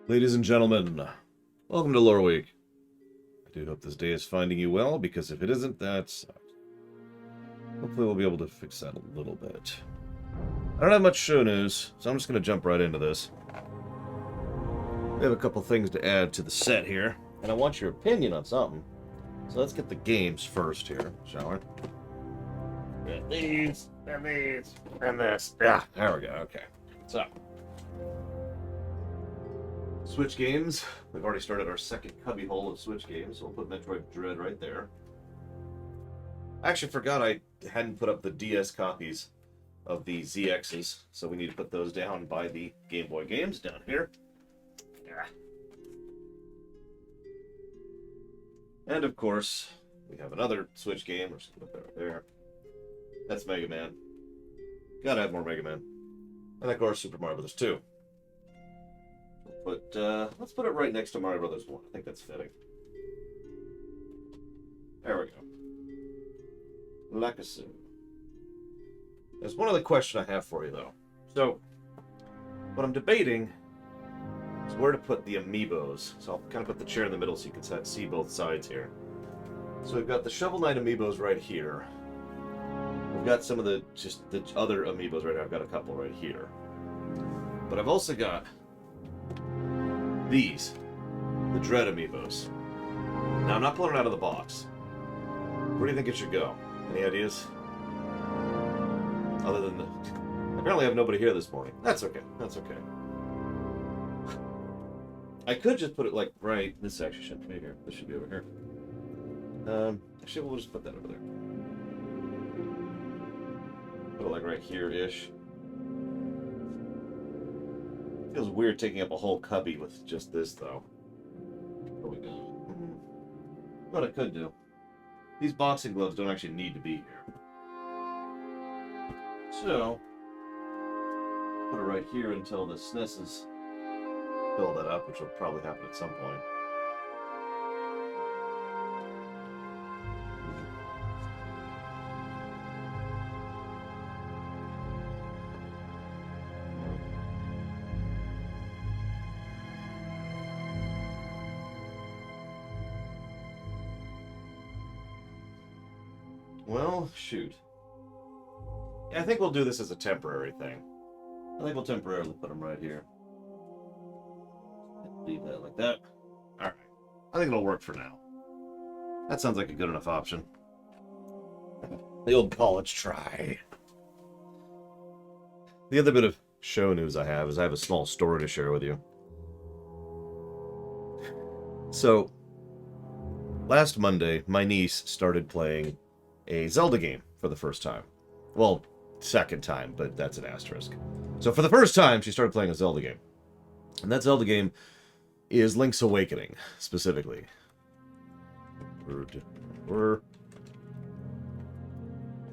Ladies and gentlemen, welcome to Loreweek. I do hope this day is finding you well, because if it isn't, that sucks. Hopefully we'll be able to fix that a little bit. I don't have much show news, so I'm just going to jump right into this. We have a couple things to add to the set here, and I want your opinion on something. So let's get the games first here, shall we? Get these, and this. Yeah, there we go, okay. So, Switch games. We've already started our second cubbyhole of Switch games, so we'll put Metroid Dread right there. I actually forgot I hadn't put up the DS copies of the ZXs, so we need to put those down by the Game Boy games down here. Yeah. And of course, we have another Switch game. We're just going to put that right there. That's Mega Man. Gotta have more Mega Man. And of course, Super Mario Bros. 2. But let's put it right next to Mario Bros. 1. I think that's fitting. There we go. Lakisu. There's one other question I have for you, though. So, what I'm debating is where to put the amiibos. So I'll kind of put the chair in the middle so you can see both sides here. So we've got the Shovel Knight amiibos right here. We've got some of the other amiibos right here. I've got a couple right here. But I've also got these, the Dread amiibos. Now, I'm not pulling it out of the box. Where do you think it should go? Any ideas? Other than apparently I have nobody here this morning. That's okay. That's okay. I could just put it like right. This actually shouldn't be here. This should be over here. Actually, we'll just put that over there. Put it like right here-ish. Feels weird taking up a whole cubby with just this, though. There we go. What I could do. These boxing gloves don't actually need to be here. So, put it right here until the SNESes fill that up, which will probably happen at some point. Well, shoot. Yeah, I think we'll do this as a temporary thing. I think we'll temporarily put them right here. Leave that like that. Alright. I think it'll work for now. That sounds like a good enough option. The old college try. The other bit of show news I have is I have a small story to share with you. So, last Monday, my niece started playing a Zelda game for the first time. Well, second time, but that's an asterisk. So for the first time, she started playing a Zelda game. And that Zelda game is Link's Awakening, specifically.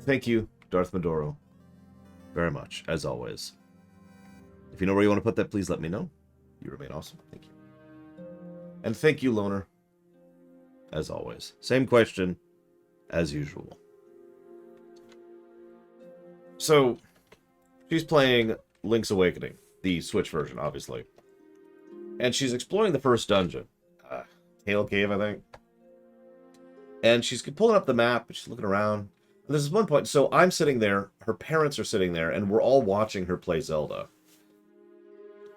Thank you, Darth Madoro, very much, as always. If you know where you want to put that, please let me know. You remain awesome. Thank you. And thank you, Loner, as always. Same question, as usual. So, she's playing Link's Awakening, the Switch version, obviously. And she's exploring the first dungeon. Tail Cave, I think. And she's pulling up the map, and she's looking around. And there's one point, so I'm sitting there, her parents are sitting there, and we're all watching her play Zelda.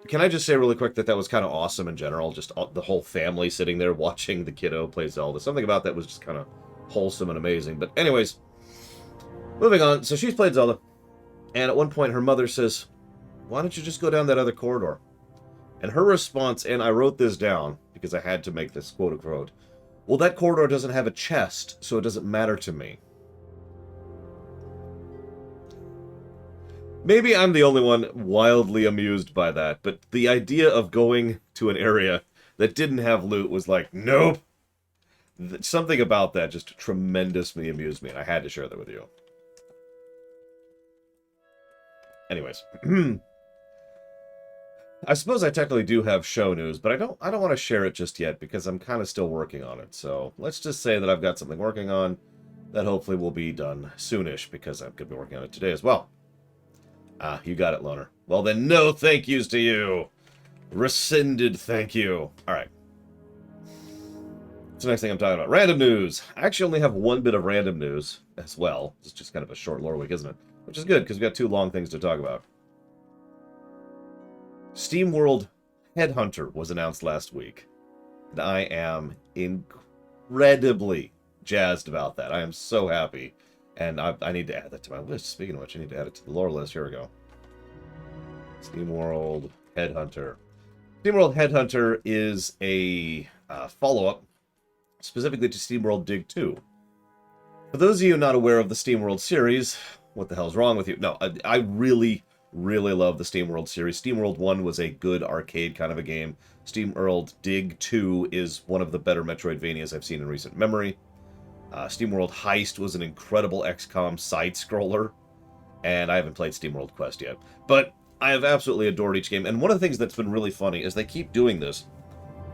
Can I just say really quick that that was kind of awesome in general? Just the whole family sitting there watching the kiddo play Zelda. Something about that was just kind of wholesome and amazing. But anyways, moving on. So she's played Zelda. And at one point, her mother says, "Why don't you just go down that other corridor?" And her response, and I wrote this down because I had to make this quote-unquote, "Well, that corridor doesn't have a chest, so it doesn't matter to me." Maybe I'm the only one wildly amused by that, but the idea of going to an area that didn't have loot was like, nope. Something about that just tremendously amused me, and I had to share that with you. Anyways, I suppose I technically do have show news, but I don't want to share it just yet because I'm kind of still working on it. So let's just say that I've got something working on that hopefully will be done soonish because I'm going to be working on it today as well. Ah, you got it, Loner. Well then, no thank yous to you. Rescinded, thank you. Alright. That's the next thing I'm talking about. Random news. I actually only have one bit of random news as well. It's just kind of a short Loreweek, isn't it? Which is good, because we've got 2 long things to talk about. Steamworld Headhunter was announced last week. And I am incredibly jazzed about that. I am so happy. And I need to add that to my list. Speaking of which, I need to add it to the lore list. Here we go. Steamworld Headhunter. Steamworld Headhunter is a follow-up specifically to Steamworld Dig 2. For those of you not aware of the Steamworld series, what the hell's wrong with you? No, I really, really love the Steamworld series. Steamworld 1 was a good arcade kind of a game. Steamworld Dig 2 is one of the better Metroidvanias I've seen in recent memory. Steamworld Heist was an incredible XCOM side-scroller, and I haven't played Steamworld Quest yet. But I have absolutely adored each game, and one of the things that's been really funny is they keep doing this,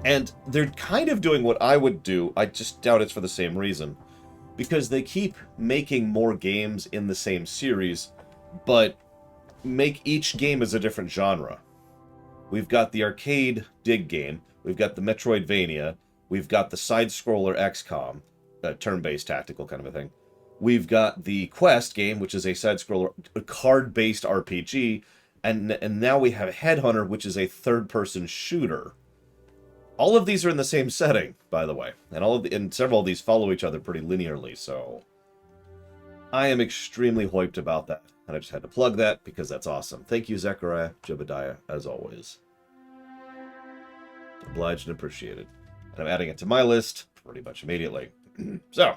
and they're kind of doing what I would do. I just doubt it's for the same reason, because they keep making more games in the same series, but make each game as a different genre. We've got the arcade Dig game, we've got the Metroidvania, we've got the side-scroller XCOM, turn-based tactical kind of a thing. We've got the Quest game, which is a side-scroller card-based RPG, and now we have Headhunter, which is a third-person shooter. All of these are in the same setting, by the way, and several of these follow each other pretty linearly, so I am extremely hyped about that, and I just had to plug that because that's awesome. Thank you, Zechariah Jebediah, as always. Obliged and appreciated. And I'm adding it to my list pretty much immediately. So,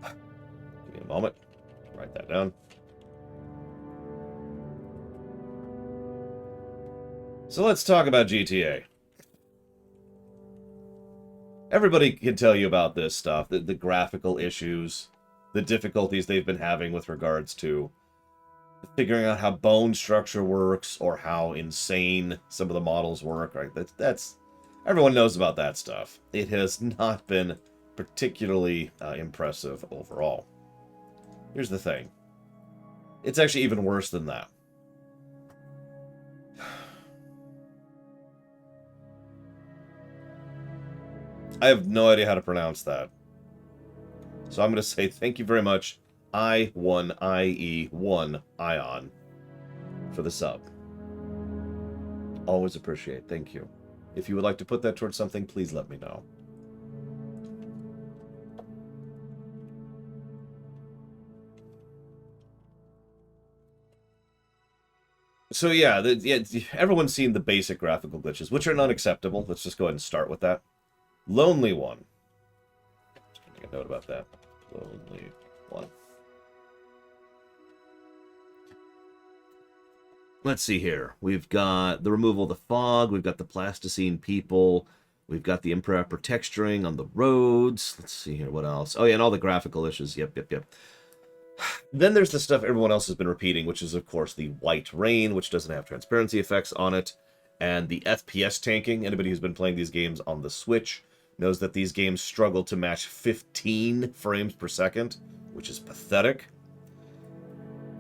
give me a moment. Write that down. So let's talk about GTA. Everybody can tell you about this stuff, the graphical issues, the difficulties they've been having with regards to figuring out how bone structure works or how insane some of the models work, right? That's everyone knows about that stuff. It has not been particularly impressive overall. Here's the thing. It's actually even worse than that. I have no idea how to pronounce that. So I'm going to say thank you very much, I1IE1 Ion, for the sub. Always appreciate. Thank you. If you would like to put that towards something, please let me know. So yeah, everyone's seen the basic graphical glitches, which are unacceptable. Let's just go ahead and start with that. Lonely One. Just gonna make a note about that. Lonely One. Let's see here. We've got the removal of the fog. We've got the plasticine people. We've got the improper texturing on the roads. Let's see here. What else? Oh, yeah, and all the graphical issues. Yep. Then there's the stuff everyone else has been repeating, which is, of course, the white rain, which doesn't have transparency effects on it, and the FPS tanking. Anybody who's been playing these games on the Switch knows that these games struggle to match 15 frames per second, which is pathetic.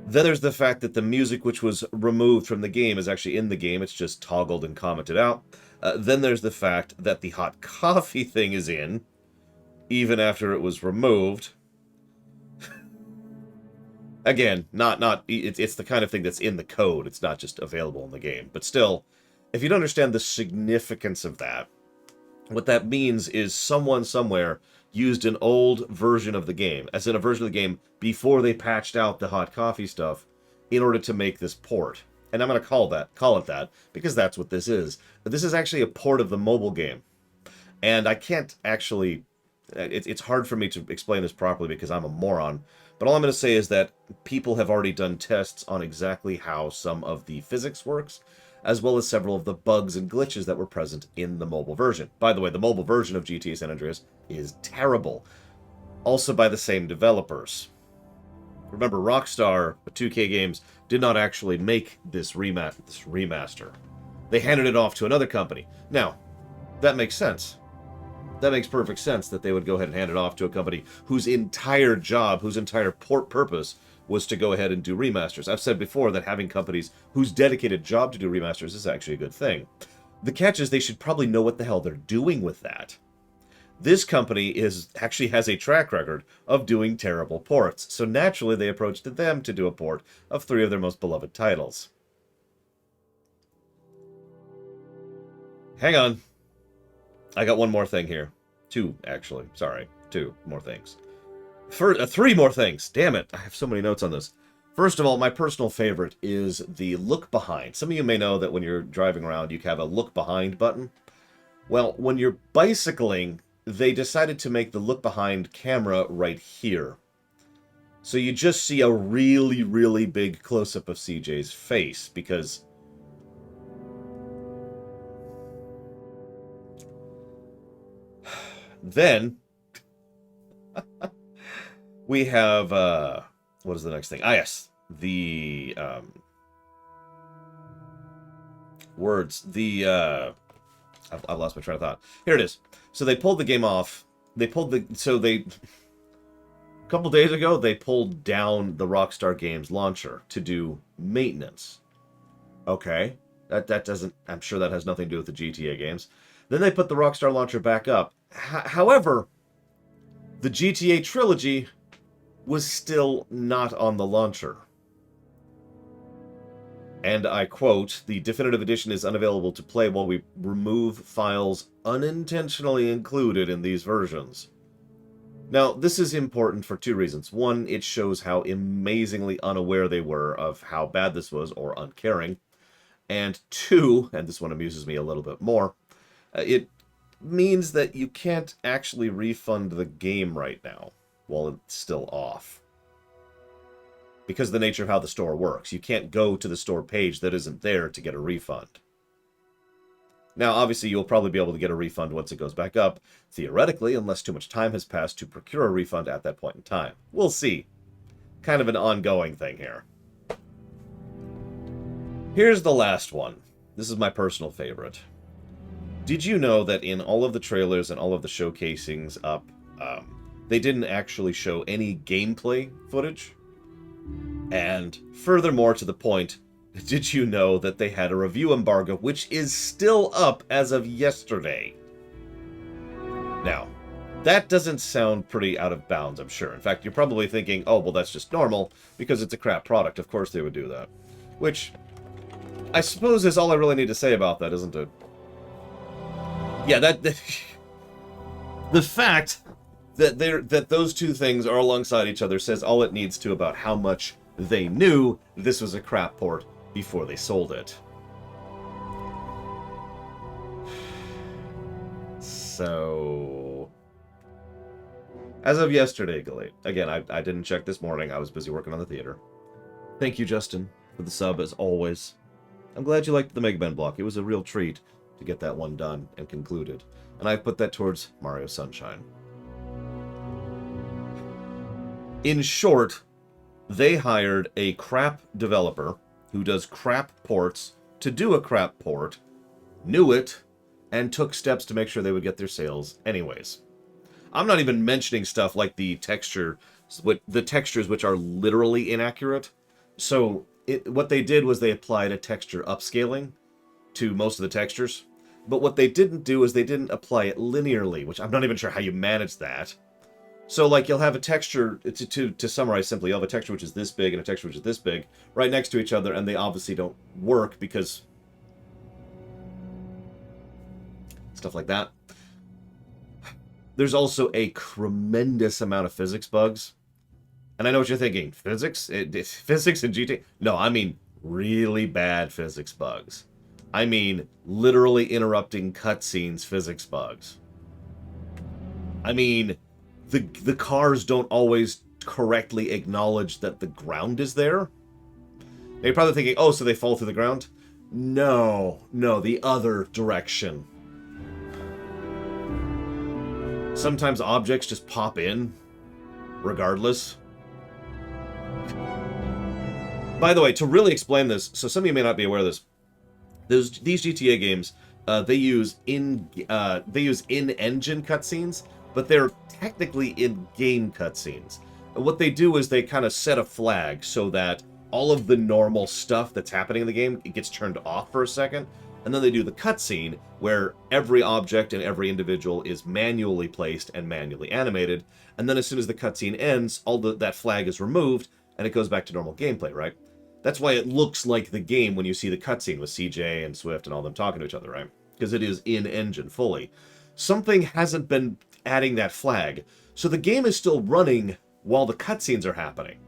Then there's the fact that the music which was removed from the game is actually in the game. It's just toggled and commented out. Then there's the fact that the hot coffee thing is in, even after it was removed. Again, it's the kind of thing that's in the code. It's not just available in the game. But still, if you don't understand the significance of that, what that means is someone somewhere used an old version of the game, as in a version of the game before they patched out the hot coffee stuff, in order to make this port. And I'm going to call it that, because that's what this is. But this is actually a port of the mobile game. And I can't actually... It's hard for me to explain this properly because I'm a moron. But all I'm going to say is that people have already done tests on exactly how some of the physics works, as well as several of the bugs and glitches that were present in the mobile version. By the way, the mobile version of GTA San Andreas is terrible. Also by the same developers. Remember, Rockstar, 2K Games, did not actually make this remaster. They handed it off to another company. Now, that makes sense. That makes perfect sense that they would go ahead and hand it off to a company whose entire job, whose entire purpose was to go ahead and do remasters. I've said before that having companies whose dedicated job to do remasters is actually a good thing. The catch is they should probably know what the hell they're doing with that. This company actually has a track record of doing terrible ports, so naturally they approached them to do a port of 3 of their most beloved titles. Hang on. I got one more thing here. 2, actually. Sorry. 2 more things. 3 more things. Damn it. I have so many notes on this. First of all, my personal favorite is the look behind. Some of you may know that when you're driving around, you have a look behind button. Well, when you're bicycling, they decided to make the look behind camera right here. So you just see a really, really big close-up of CJ's face, because then we have, what is the next thing? Ah, yes. The, words. The, I've lost my train of thought. Here it is. So they pulled the game off. A couple days ago, they pulled down the Rockstar Games launcher to do maintenance. Okay. That doesn't, I'm sure that has nothing to do with the GTA games. Then they put the Rockstar launcher back up. However, the GTA trilogy was still not on the launcher. And I quote, "The definitive edition is unavailable to play while we remove files unintentionally included in these versions." Now, this is important for 2 reasons. One, it shows how amazingly unaware they were of how bad this was, or uncaring. And 2, and this one amuses me a little bit more, it means that you can't actually refund the game right now while it's still off. Because of the nature of how the store works. You can't go to the store page that isn't there to get a refund. Now, obviously, you'll probably be able to get a refund once it goes back up, theoretically, unless too much time has passed to procure a refund at that point in time. We'll see. Kind of an ongoing thing here. Here's the last one. This is my personal favorite. Did you know that in all of the trailers and all of the showcasings up, they didn't actually show any gameplay footage? And furthermore to the point, did you know that they had a review embargo, which is still up as of yesterday? Now, that doesn't sound pretty out of bounds, I'm sure. In fact, you're probably thinking, oh, well, that's just normal, because it's a crap product. Of course they would do that. Which, I suppose is all I really need to say about that, isn't it? Yeah, the fact that those 2 things are alongside each other says all it needs to about how much they knew this was a crap port before they sold it. So, as of yesterday, again, I didn't check this morning. I was busy working on the theater. Thank you, Justin, for the sub, as always. I'm glad you liked the Mega Man block. It was a real treat to get that one done and concluded. And I put that towards Mario Sunshine. In short, they hired a crap developer who does crap ports to do a crap port, knew it, and took steps to make sure they would get their sales anyways. I'm not even mentioning stuff like the textures which are literally inaccurate. So what they did was they applied a texture upscaling to most of the textures. But what they didn't do is they didn't apply it linearly, which I'm not even sure how you manage that. So, like, you'll have a texture, to summarize simply, you'll have a texture which is this big and a texture which is this big, right next to each other, and they obviously don't work because stuff like that. There's also a tremendous amount of physics bugs. And I know what you're thinking. Physics? Physics in GTA? No, I mean really bad physics bugs. I mean literally interrupting cutscenes physics bugs. I mean, the cars don't always correctly acknowledge that the ground is there. Now you're probably thinking, oh, so they fall through the ground? No, the other direction. Sometimes objects just pop in, regardless. By the way, to really explain this, so some of you may not be aware of this, these GTA games, they use in-engine cutscenes, but they're technically in-game cutscenes. And what they do is they kind of set a flag so that all of the normal stuff that's happening in the game, it gets turned off for a second. And then they do the cutscene, where every object and every individual is manually placed and manually animated. And then as soon as the cutscene ends, that flag is removed, and it goes back to normal gameplay, right? That's why it looks like the game when you see the cutscene with CJ and Swift and all them talking to each other, right? Because it is in-engine fully. Something hasn't been adding that flag, so the game is still running while the cutscenes are happening.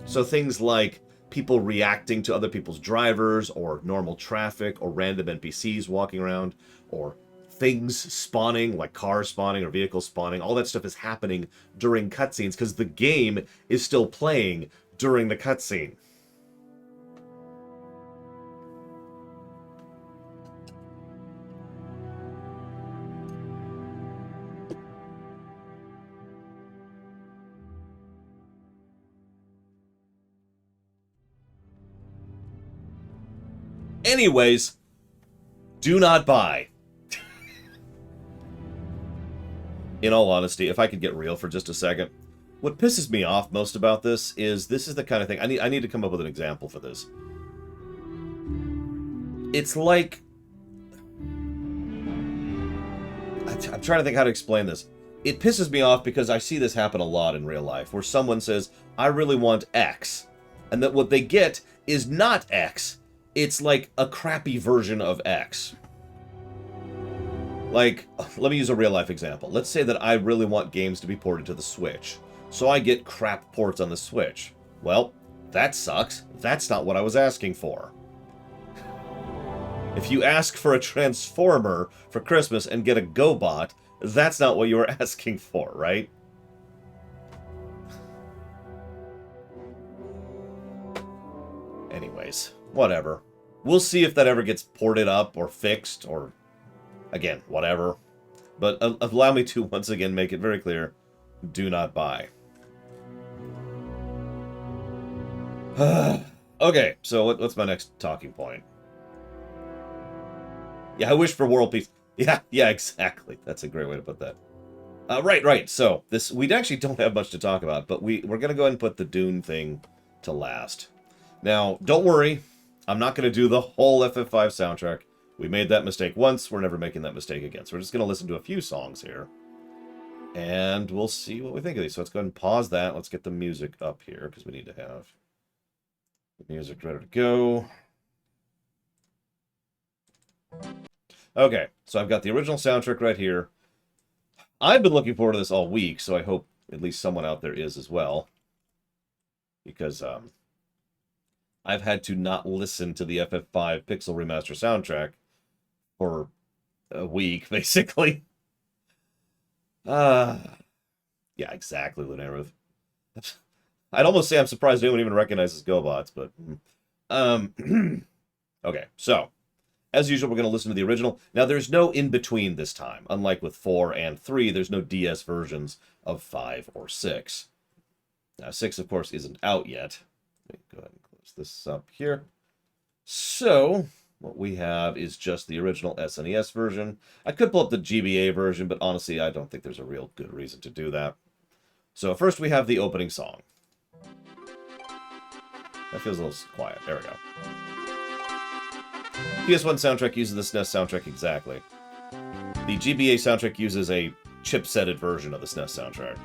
So things like people reacting to other people's drivers, or normal traffic, or random NPCs walking around, or things spawning, like cars spawning or vehicles spawning, all that stuff is happening during cutscenes because the game is still playing during the cutscene. Anyways, do not buy. In all honesty, if I could get real for just a second, what pisses me off most about this is the kind of thing... I need to come up with an example for this. It's like... I'm trying to think how to explain this. It pisses me off because I see this happen a lot in real life, where someone says, I really want X. And that what they get is not X. It's like a crappy version of X. Like, let me use a real-life example. Let's say that I really want games to be ported to the Switch. So I get crap ports on the Switch. Well, that sucks. That's not what I was asking for. If you ask for a Transformer for Christmas and get a GoBot, that's not what you were asking for, right? Anyways, whatever. We'll see if that ever gets ported up or fixed or, again, whatever. But allow me to once again make it very clear, do not buy. Okay, so what's my next talking point? Yeah, I wish for world peace. Yeah, exactly. That's a great way to put that. Right. So, we actually don't have much to talk about, but we're going to go ahead and put the Dune thing to last. Now, don't worry. I'm not going to do the whole FF5 soundtrack. We made that mistake once. We're never making that mistake again. So we're just going to listen to a few songs here. And we'll see what we think of these. So let's go ahead and pause that. Let's get the music up here, because we need to have the music ready to go. Okay, so I've got the original soundtrack right here. I've been looking forward to this all week, so I hope at least someone out there is as well. Because I've had to not listen to the FF5 Pixel Remaster soundtrack for a week, basically. Yeah, exactly, Lunaruth. I'd almost say I'm surprised anyone even recognizes GoBots, but... Okay, so... As usual, we're going to listen to the original. Now, there's no in-between this time. Unlike with 4 and 3, there's no DS versions of 5 or 6. Now, 6, of course, isn't out yet. Let me go ahead and close this up here. So, what we have is just the original SNES version. I could pull up the GBA version, but honestly, I don't think there's a real good reason to do that. So, first we have the opening song. That feels a little quiet. There we go. PS1 soundtrack uses the SNES soundtrack exactly. The GBA soundtrack uses a chipsetted version of the SNES soundtrack.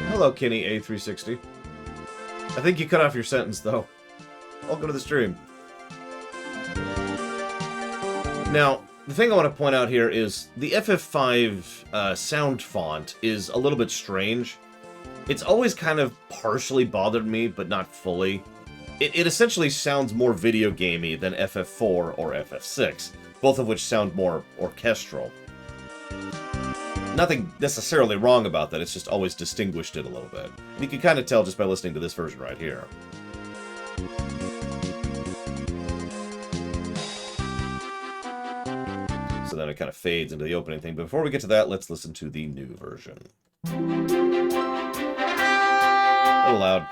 Hello, Kenny A360. I think you cut off your sentence, though. Welcome to the stream. Now, the thing I want to point out here is the FF5 sound font is a little bit strange. It's always kind of partially bothered me, but not fully. It essentially sounds more video gamey than FF4 or FF6, both of which sound more orchestral. Nothing necessarily wrong about that, it's just always distinguished it a little bit. And you can kind of tell just by listening to this version right here. then it kind of fades into the opening thing. But before we get to that, let's listen to the new version. A little loud.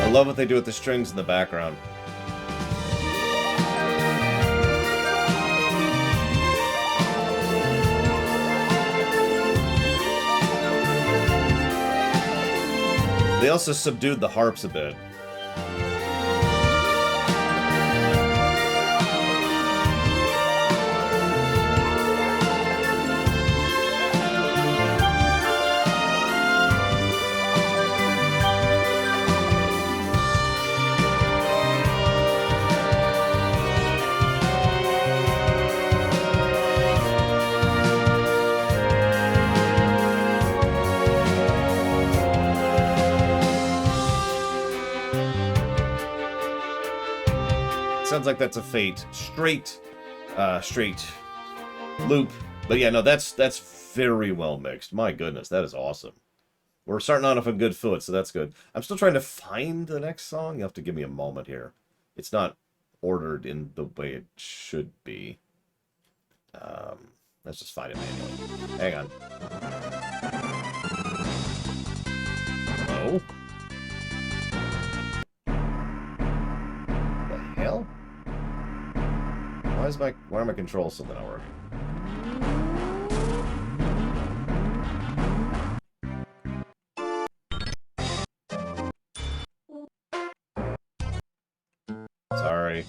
I love what they do with the strings in the background. They also subdued the harps a bit. Sounds like that's a Fate straight loop. But yeah, no, that's very well mixed. My goodness, that is awesome. We're starting on off a good foot, so that's good. I'm still trying to find the next song. You have to give me a moment here. It's not ordered in the way it should be. Let's just find it manually. Hang on. Hello? The hell? Why are my controls still not working? Sorry.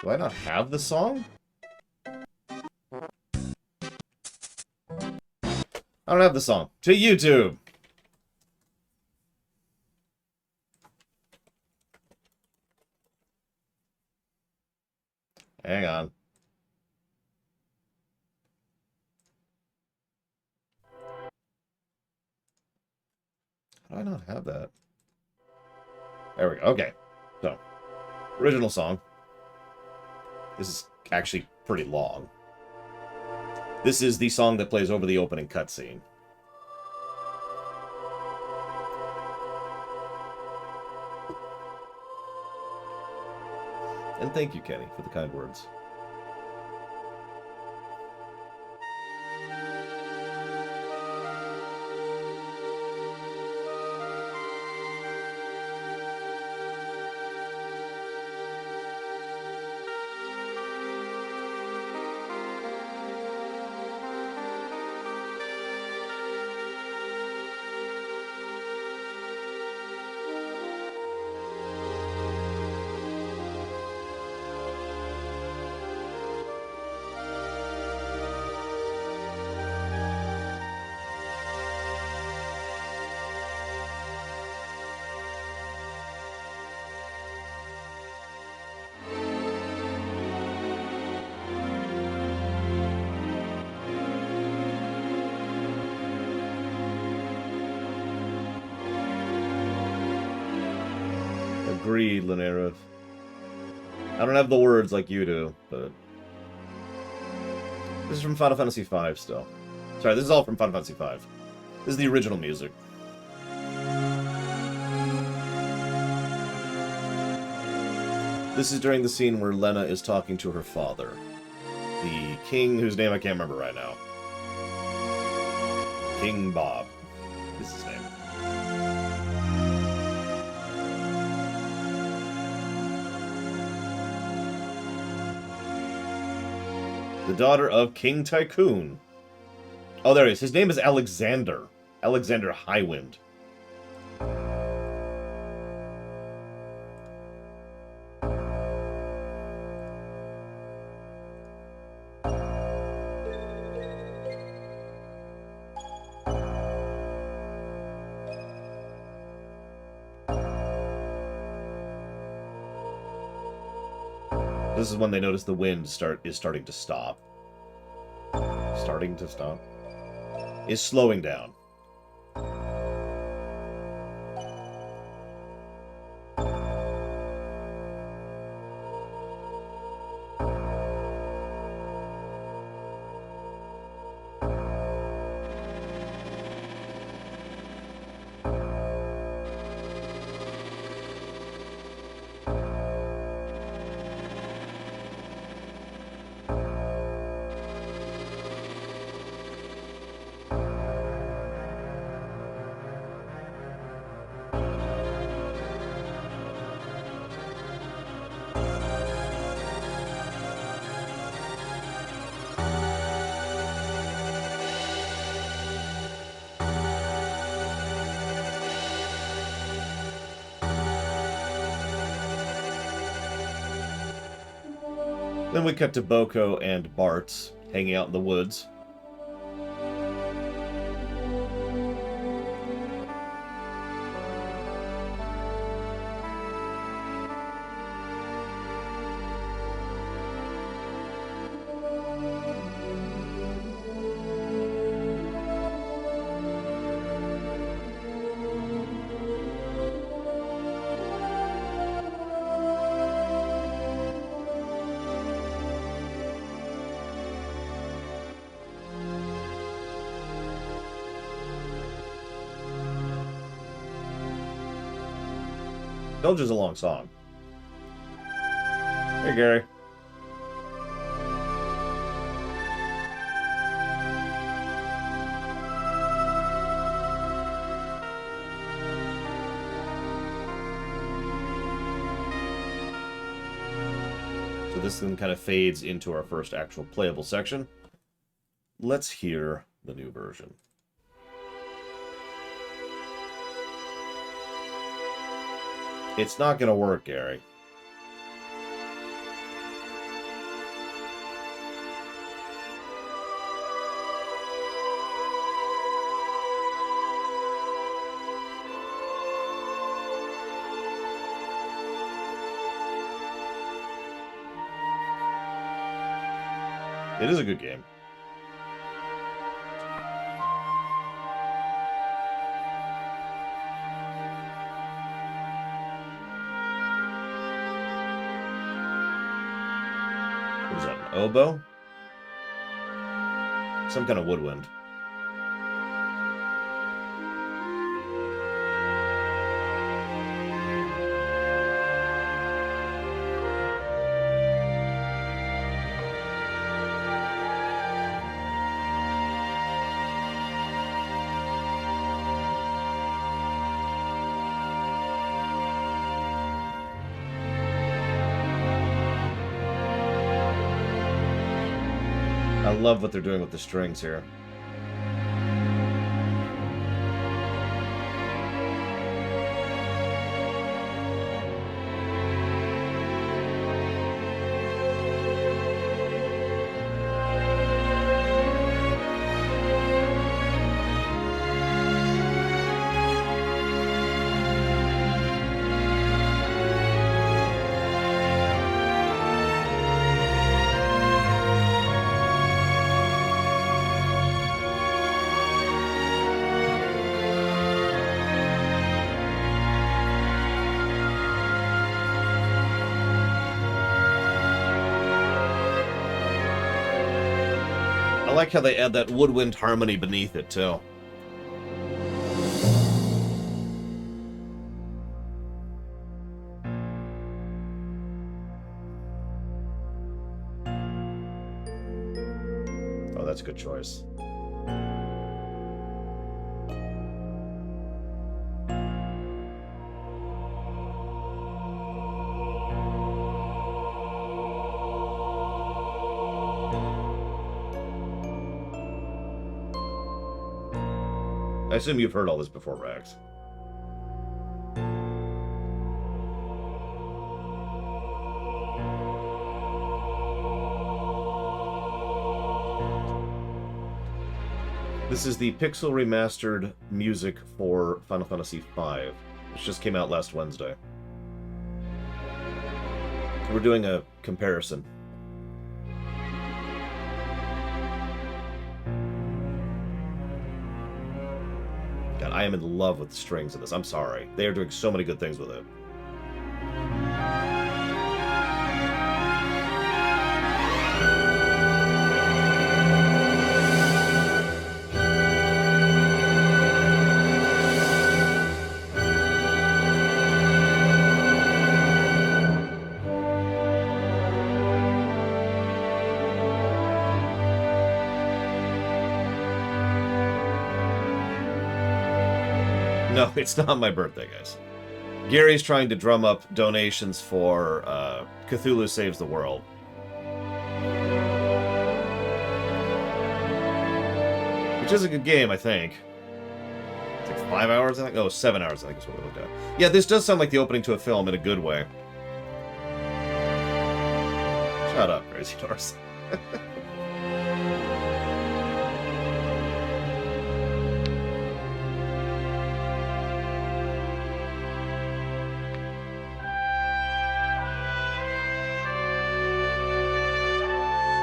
Do I not have the song? I don't have the song. To YouTube! Hang on. How do I not have that? There we go. Okay. So, original song. This is actually pretty long. This is the song that plays over the opening cutscene. And thank you, Kenny, for the kind words. Agreed, Linera. I don't have the words like you do, but... This is from Final Fantasy V still. Sorry, this is all from Final Fantasy V. This is the original music. This is during the scene where Lena is talking to her father. The king whose name I can't remember right now. King Bob is his name. The daughter of King Tycoon. Oh, there he is. His name is Alexander. Alexander Highwind. This is when they notice the wind is starting to stop. Starting to stop? Is slowing down. Then we cut to Boko and Bart hanging out in the woods. Told you's a long song. Hey, Gary. So this then kind of fades into our first actual playable section. Let's hear the new version. It's not going to work, Gary. It is a good game. What is that, an oboe? Some kind of woodwind. I love what they're doing with the strings here. I like how they add that woodwind harmony beneath it, too. Oh, that's a good choice. I assume you've heard all this before, Rax. This is the pixel remastered music for Final Fantasy V, which just came out last Wednesday. We're doing a comparison. God, I am in love with the strings in this. I'm sorry. They are doing so many good things with it. No, it's not my birthday, guys. Gary's trying to drum up donations for Cthulhu Saves the World. Which is a good game, I think. It's like 5 hours, I think? Oh, 7 hours, I think is what we looked at. Yeah, this does sound like the opening to a film in a good way. Shut up, Crazy Horse.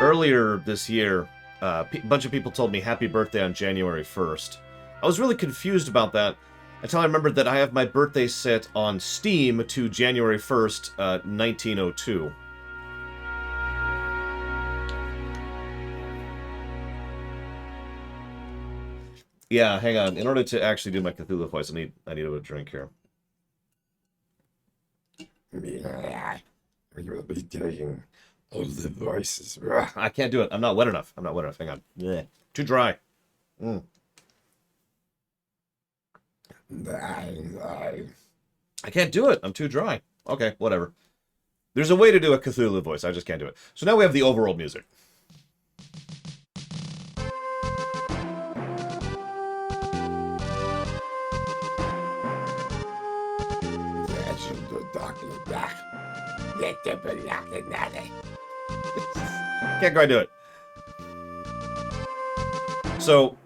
Earlier this year, a bunch of people told me happy birthday on January 1st. I was really confused about that until I remembered that I have my birthday set on Steam to January 1st, 1902. Yeah, hang on. In order to actually do my Cthulhu voice, I need a drink here. Yeah, we will be doing all the voices. I can't do it. I'm not wet enough. I'm not wet enough. Hang on. Yeah. Too dry. I can't do it. I'm too dry. Okay, whatever. There's a way to do a Cthulhu voice. I just can't do it. So now we have the overworld music. Can't quite do it. So,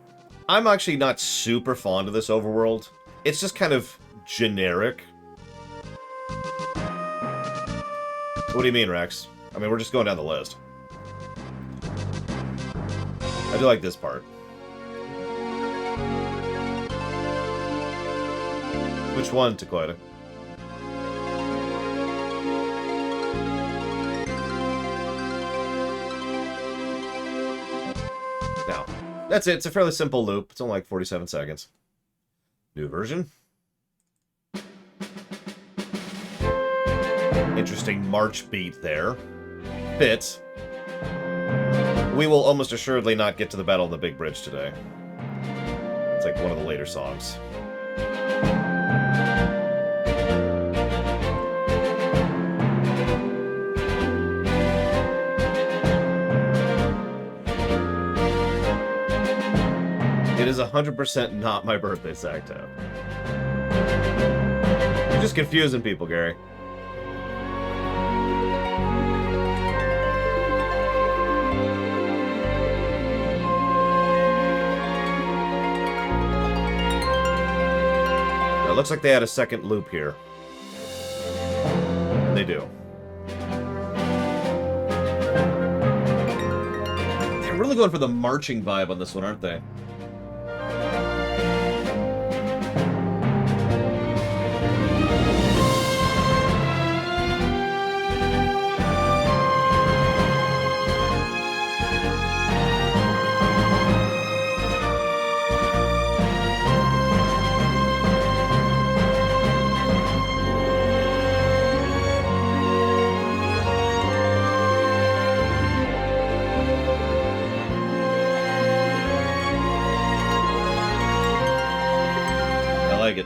I'm actually not super fond of this overworld. It's just kind of generic. What do you mean, Rex? I mean, we're just going down the list. I do like this part. Which one, Takoida? Now, that's it. It's a fairly simple loop. It's only like 47 seconds. New version. Interesting march beat there. Fits. We will almost assuredly not get to the Battle of the Big Bridge today. It's like one of the later songs. It is 100% not my birthday, Sacto. You're just confusing people, Gary. It looks like they had a second loop here. And they do. They're really going for the marching vibe on this one, aren't they?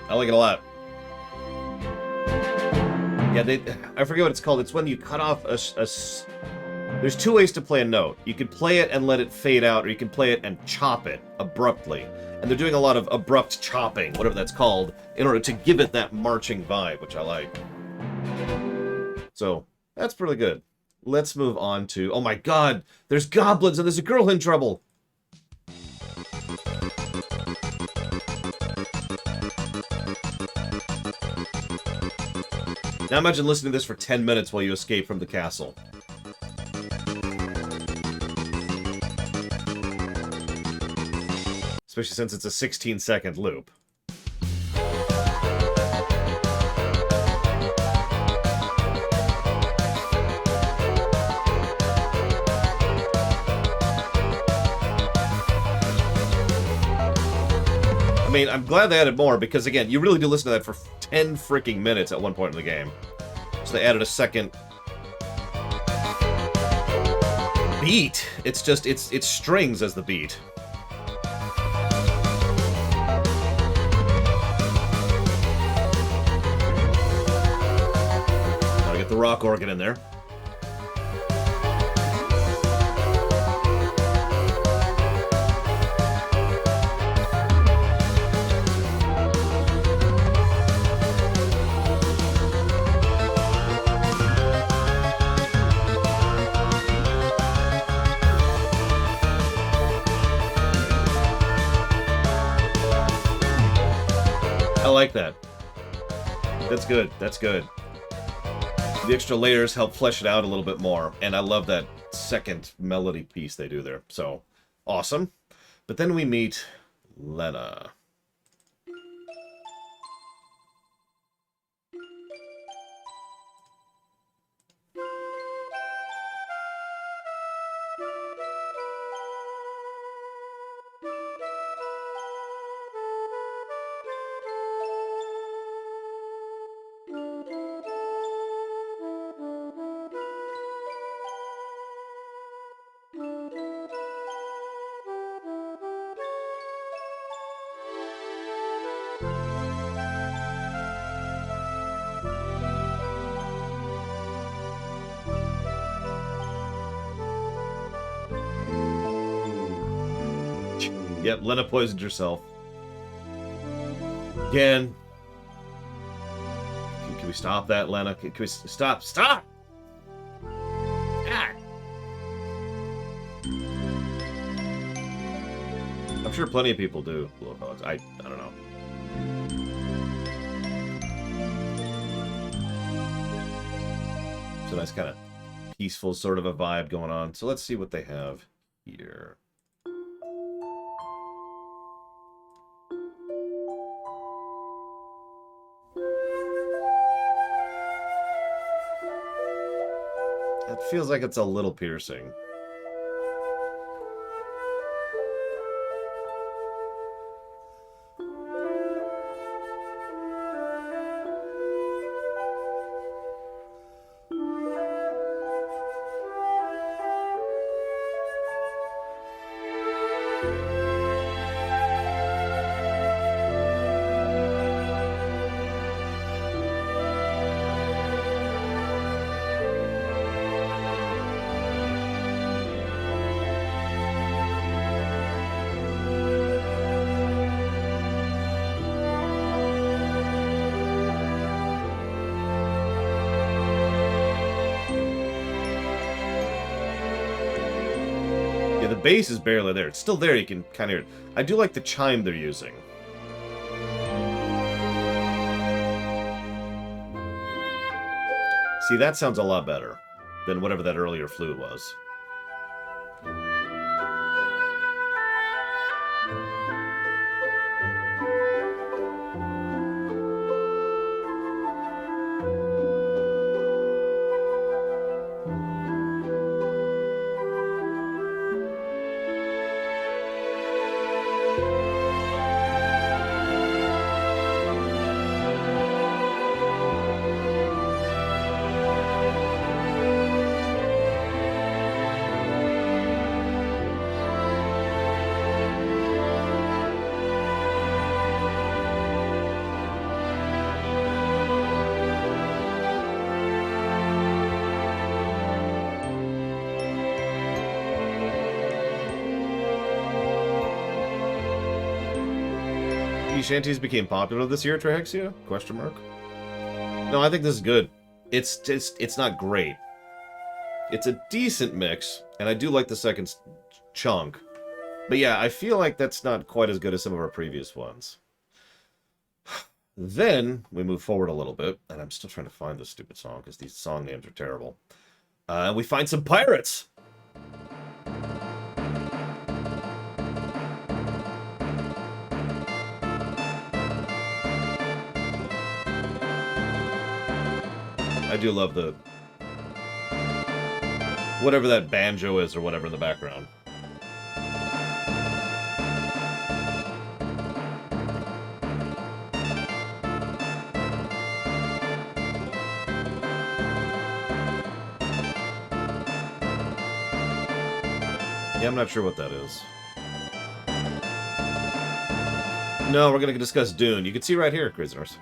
I like it a lot. Yeah, I forget what it's called. It's when you cut off there's two ways to play a note. You can play it and let it fade out, or you can play it and chop it abruptly. And they're doing a lot of abrupt chopping, whatever that's called, in order to give it that marching vibe, which I like. So, that's pretty good. Let's move on to... Oh my god! There's goblins and there's a girl in trouble! Now imagine listening to this for 10 minutes while you escape from the castle. Especially since it's a 16-second loop. I mean, I'm glad they added more, because again, you really do listen to that for 10 freaking minutes at one point in the game. So they added a second beat. It's just, it's strings as the beat. Gotta get the rock organ in there. I like that. That's good. That's good. The extra layers help flesh it out a little bit more, and I love that second melody piece they do there. So, awesome. But then we meet Lena. Yep, Lena poisoned herself. Again. Can we stop that, Lena? Can we stop? Stop! God. I'm sure plenty of people do. I don't know. It's a nice kind of peaceful sort of a vibe going on. So let's see what they have here. It feels like it's a little piercing. The bass is barely there. It's still there, you can kind of hear it. I do like the chime they're using. See, that sounds a lot better than whatever that earlier flute was. Shanties became popular this year, Trihexia? Question mark. No, I think this is good. It's not great. It's a decent mix, and I do like the second chunk. But yeah, I feel like that's not quite as good as some of our previous ones. Then we move forward a little bit, and I'm still trying to find this stupid song because these song names are terrible. We find some pirates. I do love the whatever that banjo is or whatever in the background. Yeah, I'm not sure what that is. No, we're going to discuss Dune. You can see right here, prisoners.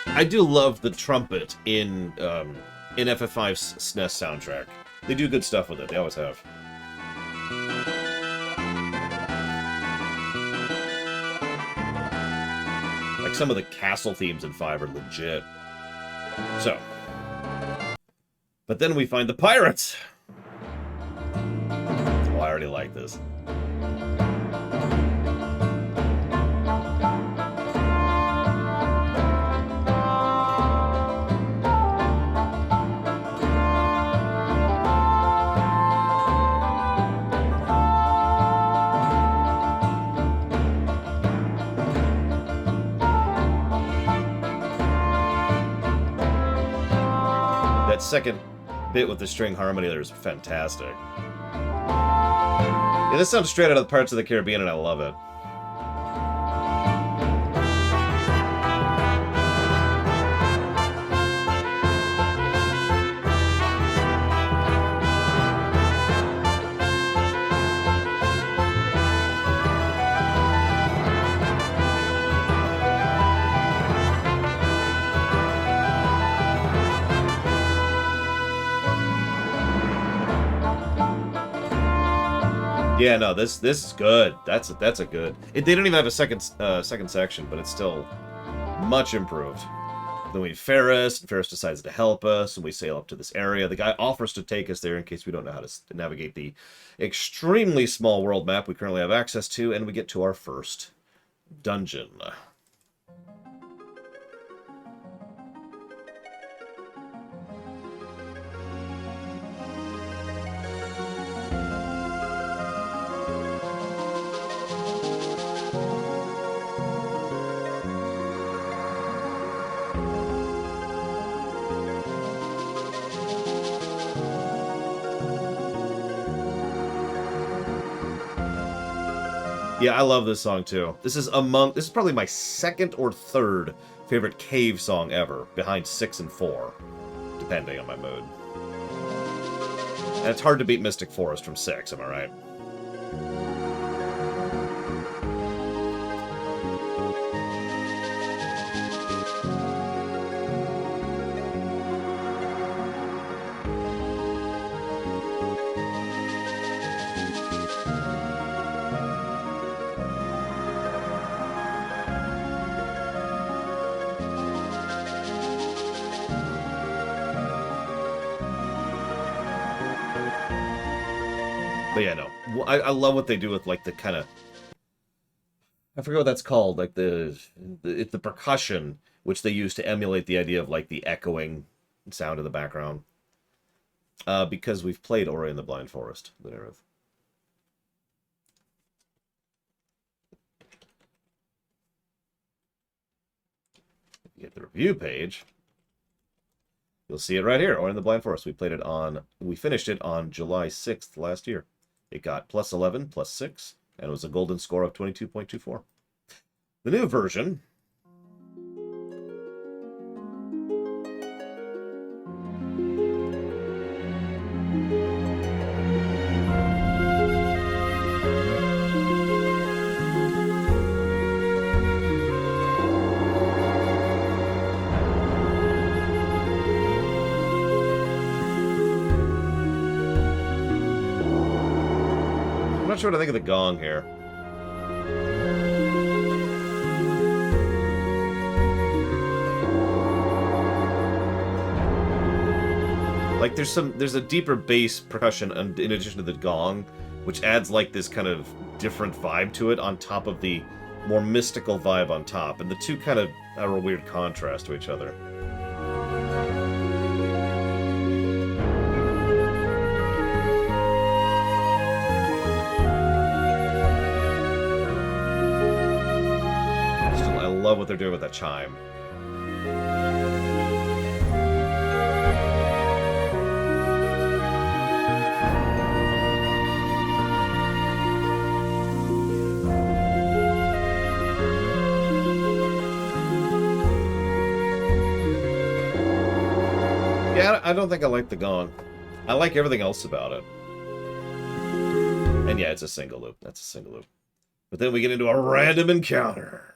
I do love the trumpet in FF5's SNES soundtrack. They do good stuff with it. They always have. Like some of the castle themes in 5 are legit. So. But then we find the pirates! Oh, I already like this. That second bit with the string harmony there is fantastic. Yeah, this sounds straight out of the Pirates of the Caribbean, and I love it. Yeah, no, this is good. That's a good. They don't even have a second section, but it's still much improved. Then we Ferris, and Ferris decides to help us, and we sail up to this area. The guy offers to take us there in case we don't know how to navigate the extremely small world map we currently have access to, and we get to our first dungeon. Yeah, I love this song too. This is probably my second or third favorite cave song ever, behind 6 and 4, depending on my mood. And it's hard to beat Mystic Forest from 6, am I right? But yeah, no. I love what they do with, like, the kind of... I forget what that's called. Like, it's the percussion, which they use to emulate the idea of, like, the echoing sound in the background. Because we've played Ori and the Blind Forest. If you get the review page, you'll see it right here, Ori and the Blind Forest. We finished it on July 6th last year. It got plus 11, plus 6, and it was a golden score of 22.24. The new version... I'm not sure what I think of the gong here. Like, there's a deeper bass percussion in addition to the gong, which adds, like, this kind of different vibe to it on top of the more mystical vibe on top, and the two kind of are a weird contrast to each other. I love what they're doing with that chime. Yeah, I don't think I like the gong. I like everything else about it. And yeah, it's a single loop. That's a single loop. But then we get into a random encounter.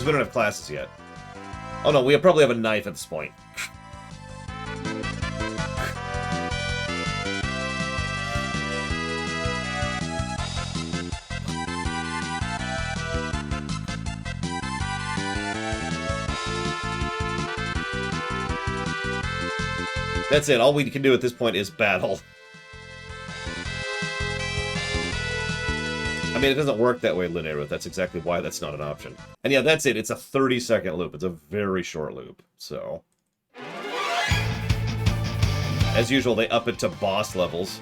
Because we don't have classes yet. Oh no, we probably have a knife at this point. That's it. All we can do at this point is battle. I mean, it doesn't work that way, Loreweek. That's exactly why that's not an option. And yeah, that's it. It's a 30-second loop. It's a very short loop. So, as usual, they up it to boss levels.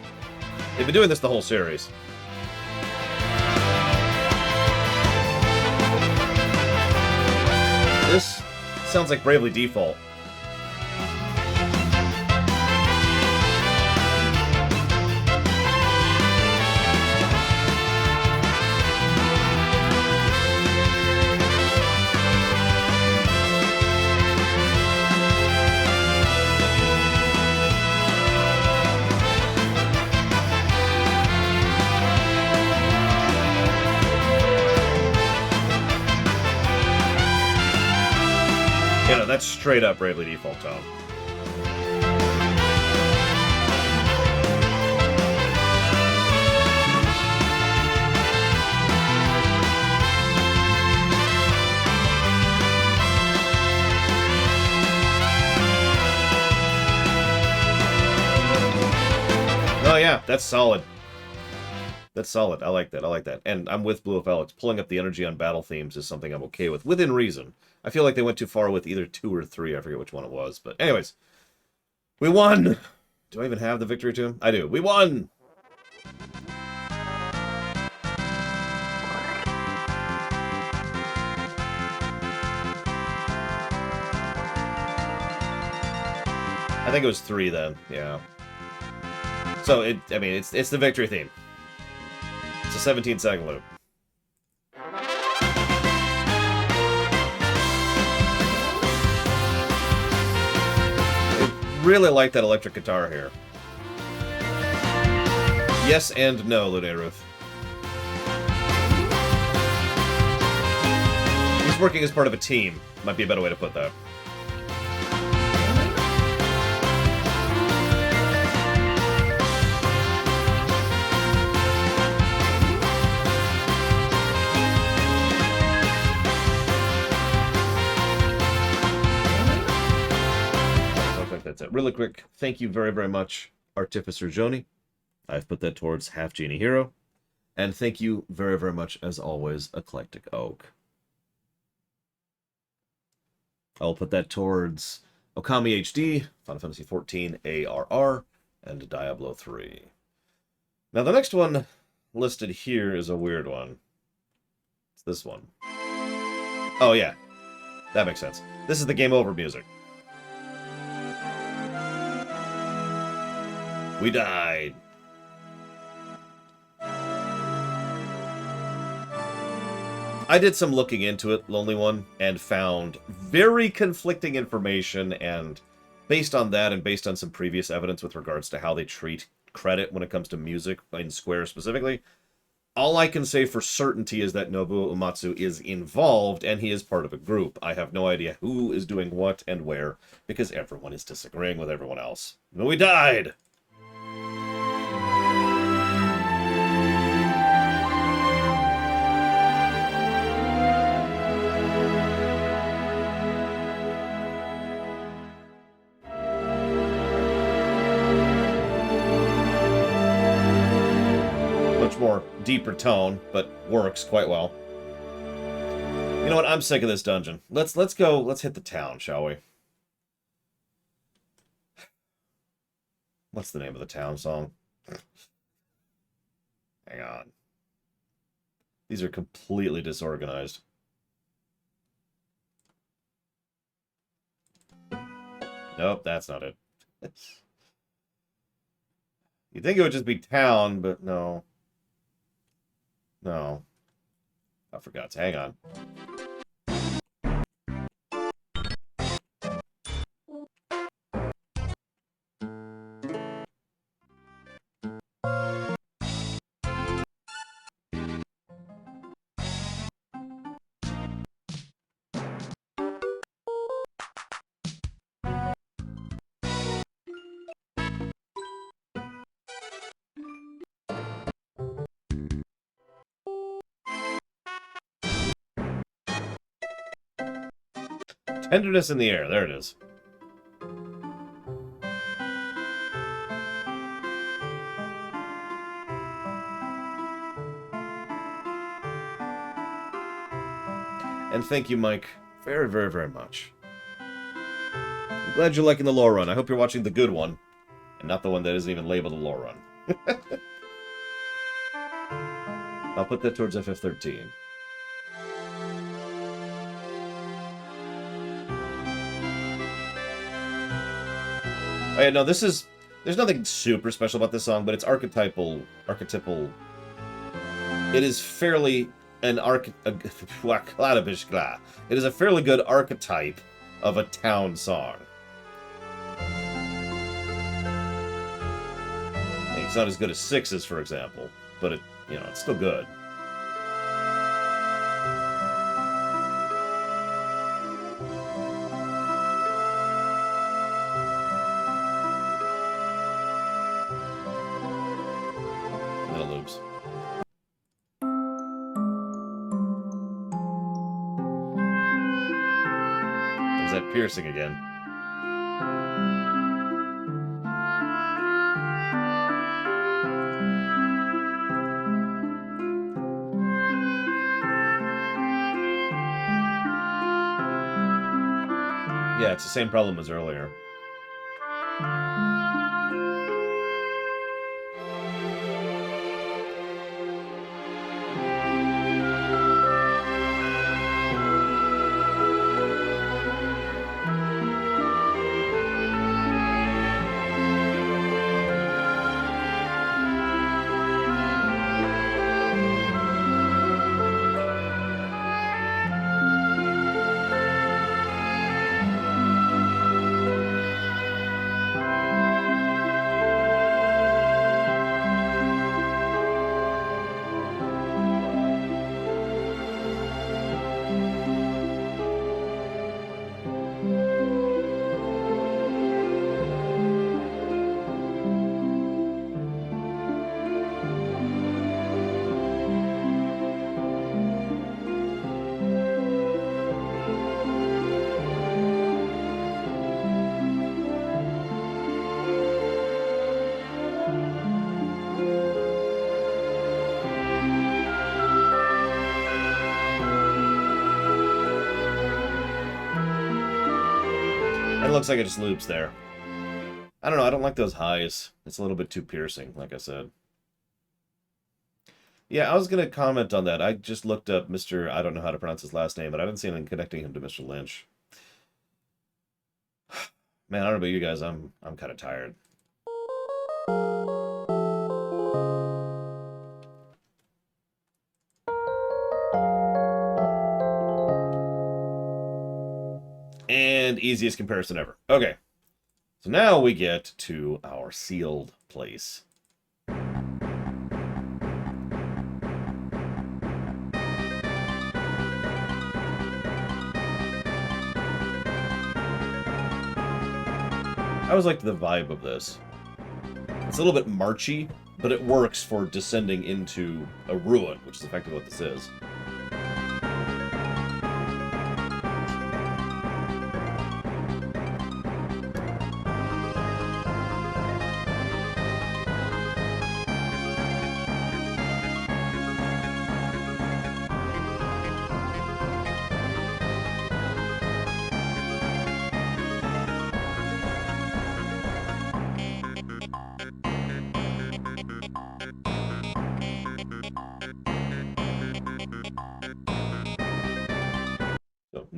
They've been doing this the whole series. This sounds like Bravely Default. That's straight up Bravely Default tone. Oh yeah, that's solid. That's solid. I like that. I like that. And I'm with Blue of Alex. Pulling up the energy on battle themes is something I'm okay with, within reason. I feel like they went too far with either 2 or 3. I forget which one it was. But anyways, we won! Do I even have the victory tomb? I do. We won! I think it was 3 then. Yeah. So, it's the victory theme. It's a 17-second loop. Really like that electric guitar here. Yes and no, Loreweek. He's working as part of a team. Might be a better way to put that. That's it. Really quick, thank you very, very much, Artificer Joni. I've put that towards Half Genie Hero. And thank you very, very much, as always, Eclectic Oak. I'll put that towards Okami HD, Final Fantasy XIV ARR, and Diablo 3. Now, the next one listed here is a weird one. It's this one. Oh, yeah. That makes sense. This is the Game Over music. We died. I did some looking into it, Lonely One, and found very conflicting information, and based on that and based on some previous evidence with regards to how they treat credit when it comes to music, in Square specifically, all I can say for certainty is that Nobuo Uematsu is involved, and he is part of a group. I have no idea who is doing what and where, because everyone is disagreeing with everyone else. But we died! deeper tone, but works quite well. You know what? I'm sick of this dungeon. Let's go. Let's hit the town, shall we? What's the name of the town song? Hang on. These are completely disorganized. Nope, that's not it. You'd think it would just be town, but no. No. I forgot. Hang on. Tenderness in the air. There it is. And thank you, Mike, very, very, very much. I'm glad you're liking the lore run. I hope you're watching the good one, and not the one that isn't even labeled a lore run. I'll put that towards FF13. Oh yeah, no, this is... There's nothing super special about this song, but it's archetypal... It is fairly an it is a fairly good archetype of a town song. It's not as good as Six's, for example, but it, you know, it's still good. Little loops. There's that piercing again. Yeah, it's the same problem as earlier. It looks like it just loops there. I don't know, I don't like those highs. It's a little bit too piercing, like I said. Yeah, I was going to comment on that. I just looked up Mr. I don't know how to pronounce his last name, but I didn't see anything connecting him to Mr. Lynch. Man, I don't know about you guys. I'm kind of tired. And easiest comparison ever. Okay. So now we get to our sealed place. I always liked the vibe of this. It's a little bit marchy, but it works for descending into a ruin, which is effectively what this is.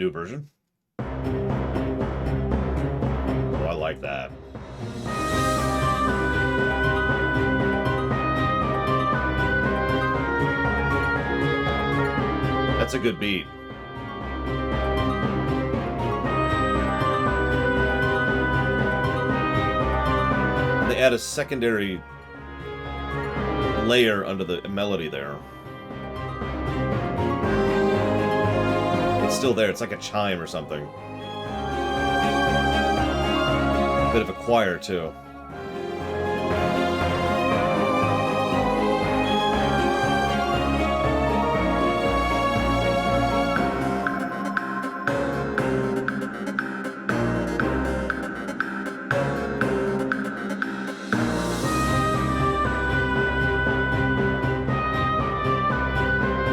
New version. Oh, I like that. That's a good beat. They add a secondary layer under the melody there. It's still there. It's like a chime or something. A bit of a choir, too.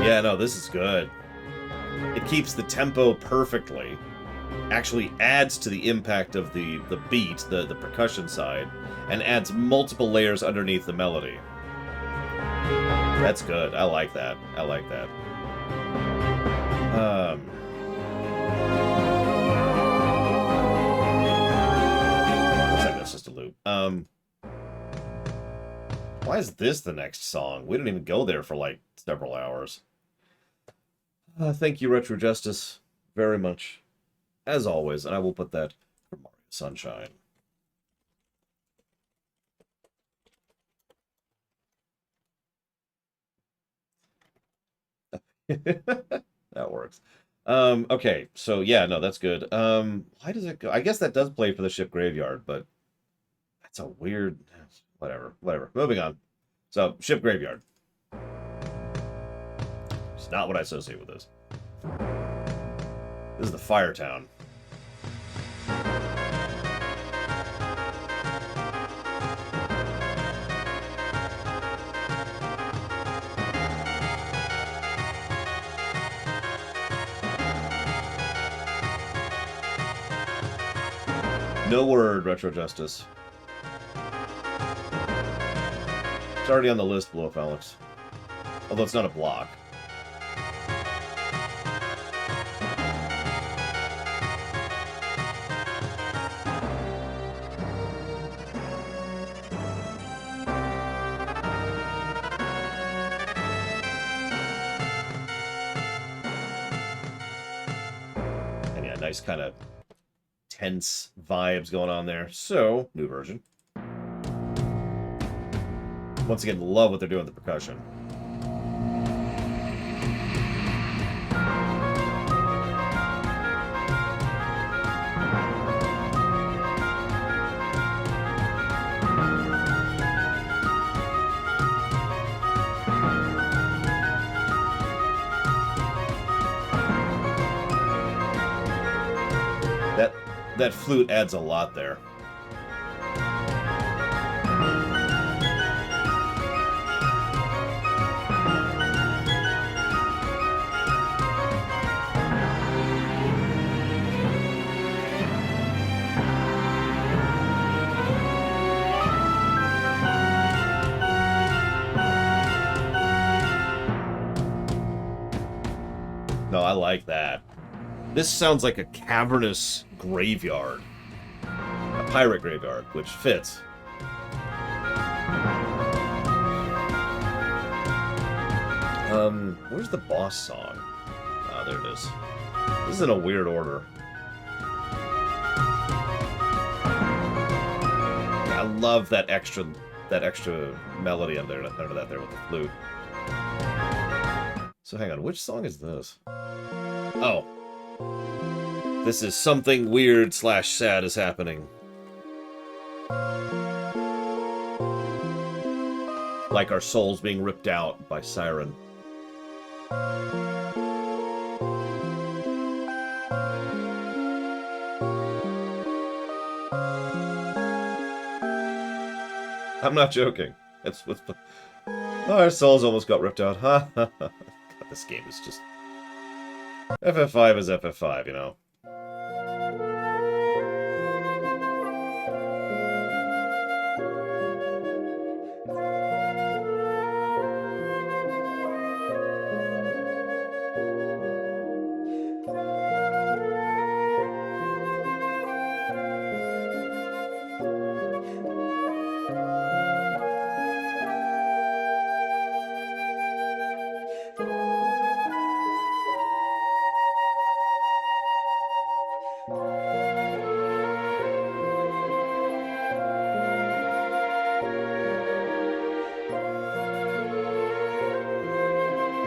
Yeah, no, this is good. It keeps the tempo perfectly. Actually adds to the impact of the beat, the percussion side, and adds multiple layers underneath the melody. That's good. I like that. I like that. Looks like that's just a loop. Why is this the next song? We didn't even go there for like several hours. Thank you, Retro Justice, very much, as always, and I will put that for Mario Sunshine. That works. Okay, so yeah, no, that's good. Why does it go? I guess that does play for the ship graveyard, but that's a weird... Whatever. Moving on. So, ship graveyard. It's not what I associate with this. This is the Fire Town. No word, Retro Justice. It's already on the list, Blue Alex. Although it's not a block. And yeah, nice kind of tense vibes going on there. So, new version. Once again, love what they're doing with the percussion. That flute adds a lot there. No, I like that. This sounds like a cavernous graveyard. A pirate graveyard, which fits. Where's the boss song? Ah, there it is. This is in a weird order. Yeah, I love that extra melody under that there with the flute. So hang on, which song is this? Oh. This is Something Weird / Sad is Happening. Like our souls being ripped out by Siren. I'm not joking. That's what's... Our souls almost got ripped out. Ha ha ha. This game is just... FF5 is FF5, you know.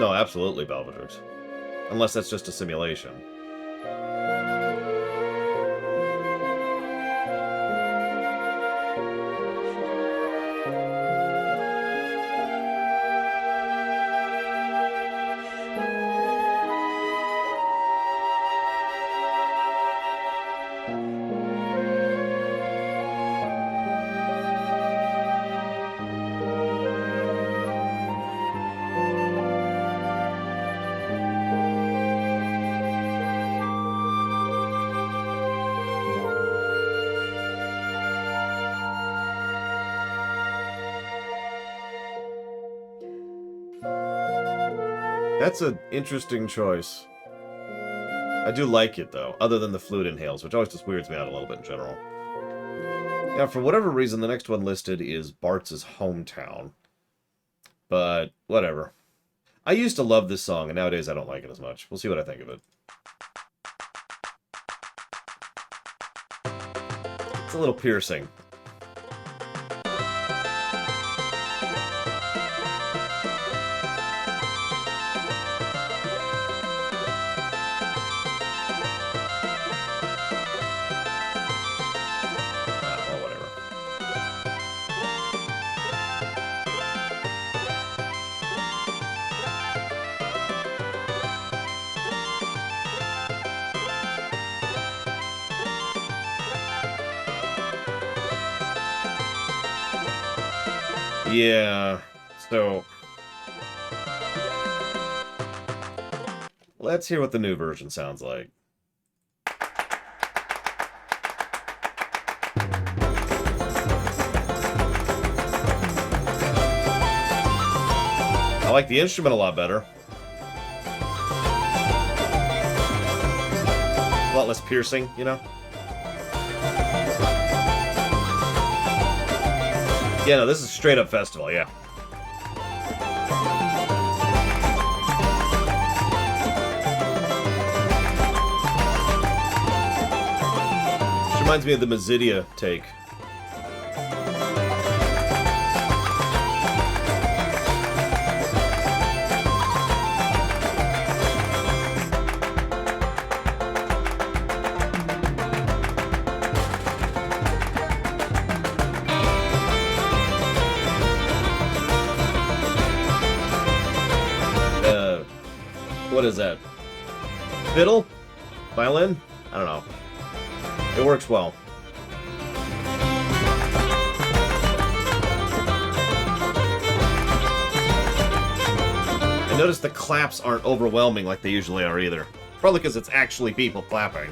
No, absolutely Belvedere. Unless that's just a simulation. That's an interesting choice. I do like it, though, other than the flute inhales, which always just weirds me out a little bit in general. Yeah, for whatever reason, the next one listed is Bart's hometown. But, whatever. I used to love this song, and nowadays I don't like it as much. We'll see what I think of it. It's a little piercing. Yeah, so let's hear what the new version sounds like. I like the instrument a lot better. A lot less piercing, you know? Yeah, no, this is straight up festival, yeah. Which reminds me of the Mazidia take. What is that? Fiddle? Violin? I don't know. It works well. I notice the claps aren't overwhelming like they usually are either. Probably because it's actually people clapping.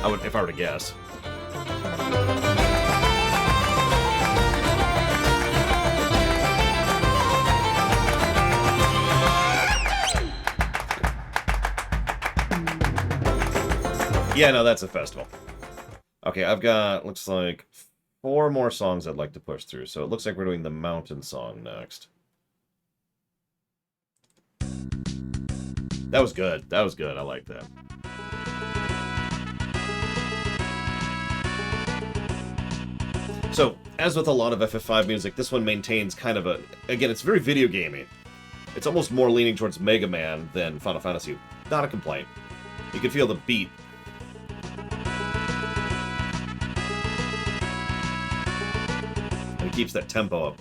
If I were to guess. Yeah, no, that's a festival. Okay, I've got, looks like, 4 more songs I'd like to push through. So it looks like we're doing the mountain song next. That was good. That was good. I like that. So, as with a lot of FF5 music, this one maintains kind of a... Again, it's very video gamey. It's almost more leaning towards Mega Man than Final Fantasy. Not a complaint. You can feel the beat. And it keeps that tempo up.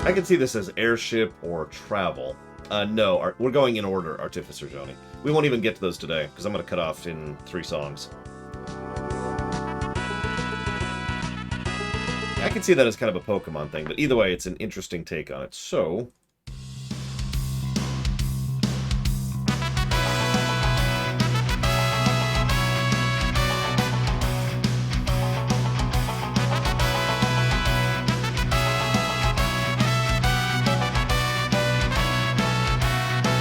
I can see this as airship or travel. No, we're going in order, Artificer Joni. We won't even get to those today, because I'm going to cut off in 3 songs. I can see that as kind of a Pokemon thing, but either way, it's an interesting take on it. So...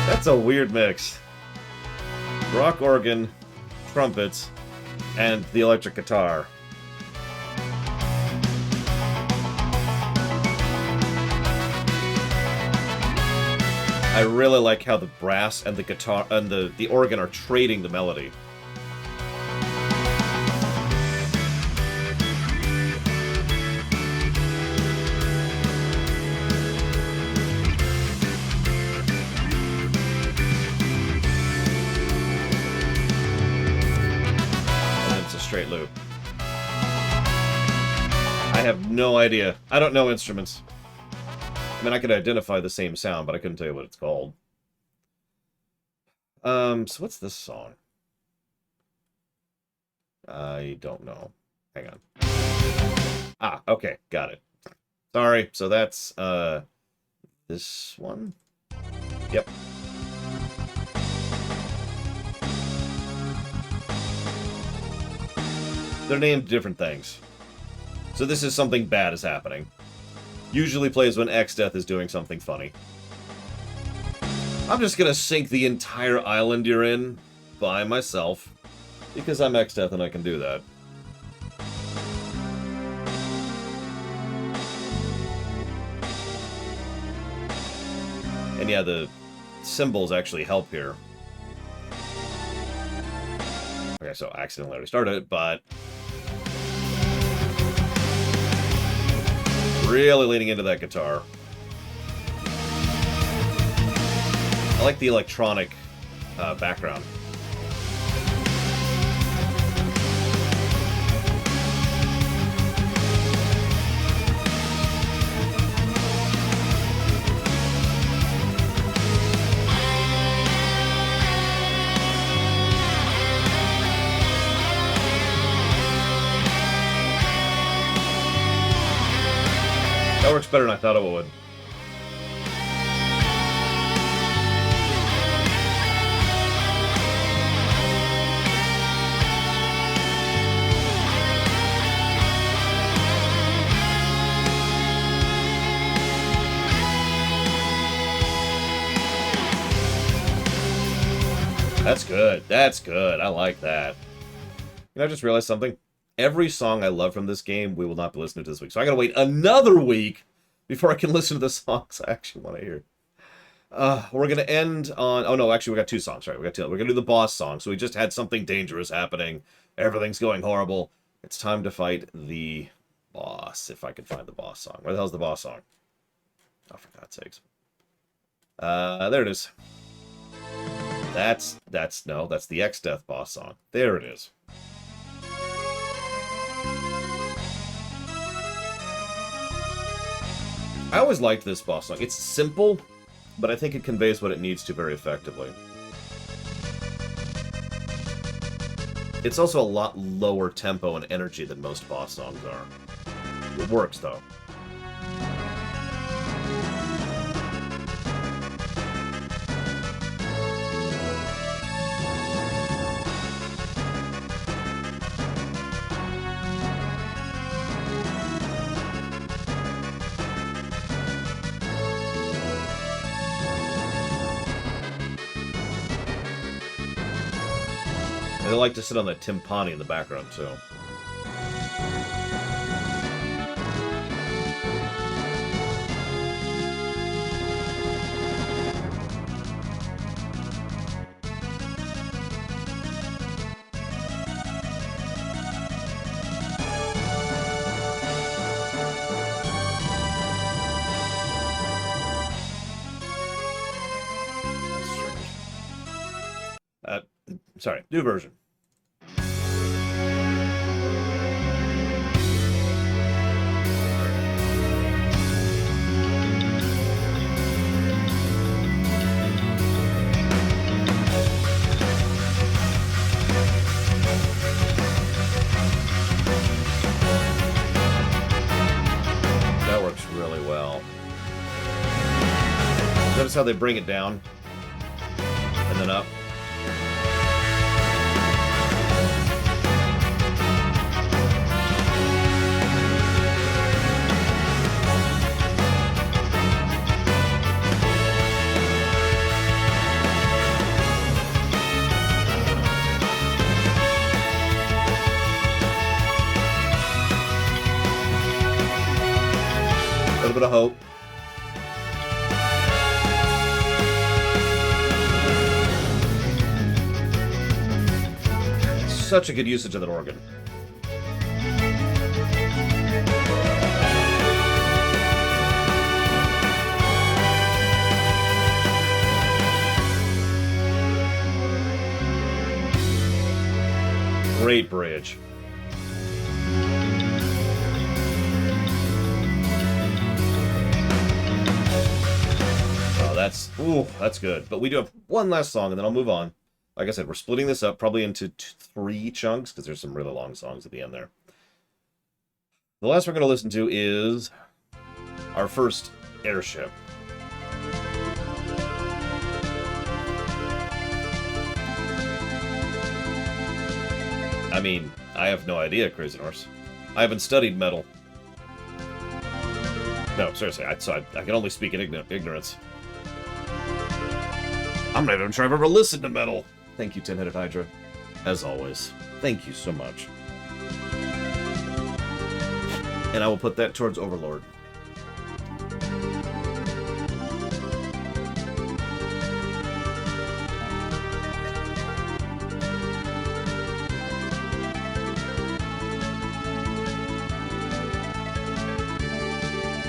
That's a weird mix. Rock organ, trumpets, and the electric guitar. I really like how the brass and the guitar and the organ are trading the melody. And it's a straight loop. I have no idea. I don't know instruments. I mean, I could identify the same sound, but I couldn't tell you what it's called. So what's this song? I don't know. Hang on. Ah, okay, got it. Sorry, so that's, this one? Yep. They're named different things. So this is something bad is happening. Usually plays when X-Death is doing something funny. I'm just gonna sink the entire island you're in by myself, because I'm X-Death and I can do that. And yeah, the symbols actually help here. Okay, so I accidentally already started it, but... really leaning into that guitar. I like the electronic background. That works better than I thought it would. That's good. That's good. I like that. You know, I just realized something. Every song I love from this game, we will not be listening to this week. So I gotta wait another week before I can listen to the songs I actually want to hear. We're gonna end on... oh no, actually we got two songs, right? We're gonna do the boss song. So we just had something dangerous happening. Everything's going horrible. It's time to fight the boss. If I can find the boss song. Where the hell's the boss song? Oh, for God's sakes. There it is. That's the X-Death boss song. There it is. I always liked this boss song. It's simple, but I think it conveys what it needs to very effectively. It's also a lot lower tempo and energy than most boss songs are. It works, though. And I like to sit on that timpani in the background, too. Sorry, new version. That works really well. Notice how they bring it down and then up. A little bit of hope. such a good usage of that organ. Great bridge. Oh, that's good. But we do have one last song, and then I'll move on. Like I said, we're splitting this up probably into 3 chunks, because there's some really long songs at the end there. The last we're going to listen to is our first airship. I mean, I have no idea, Crazy Horse. I haven't studied metal. No, seriously, I can only speak in ignorance. I'm not even sure I've ever listened to metal. Thank you, Tin-Headed Hydra. As always, thank you so much. And I will put that towards Overlord.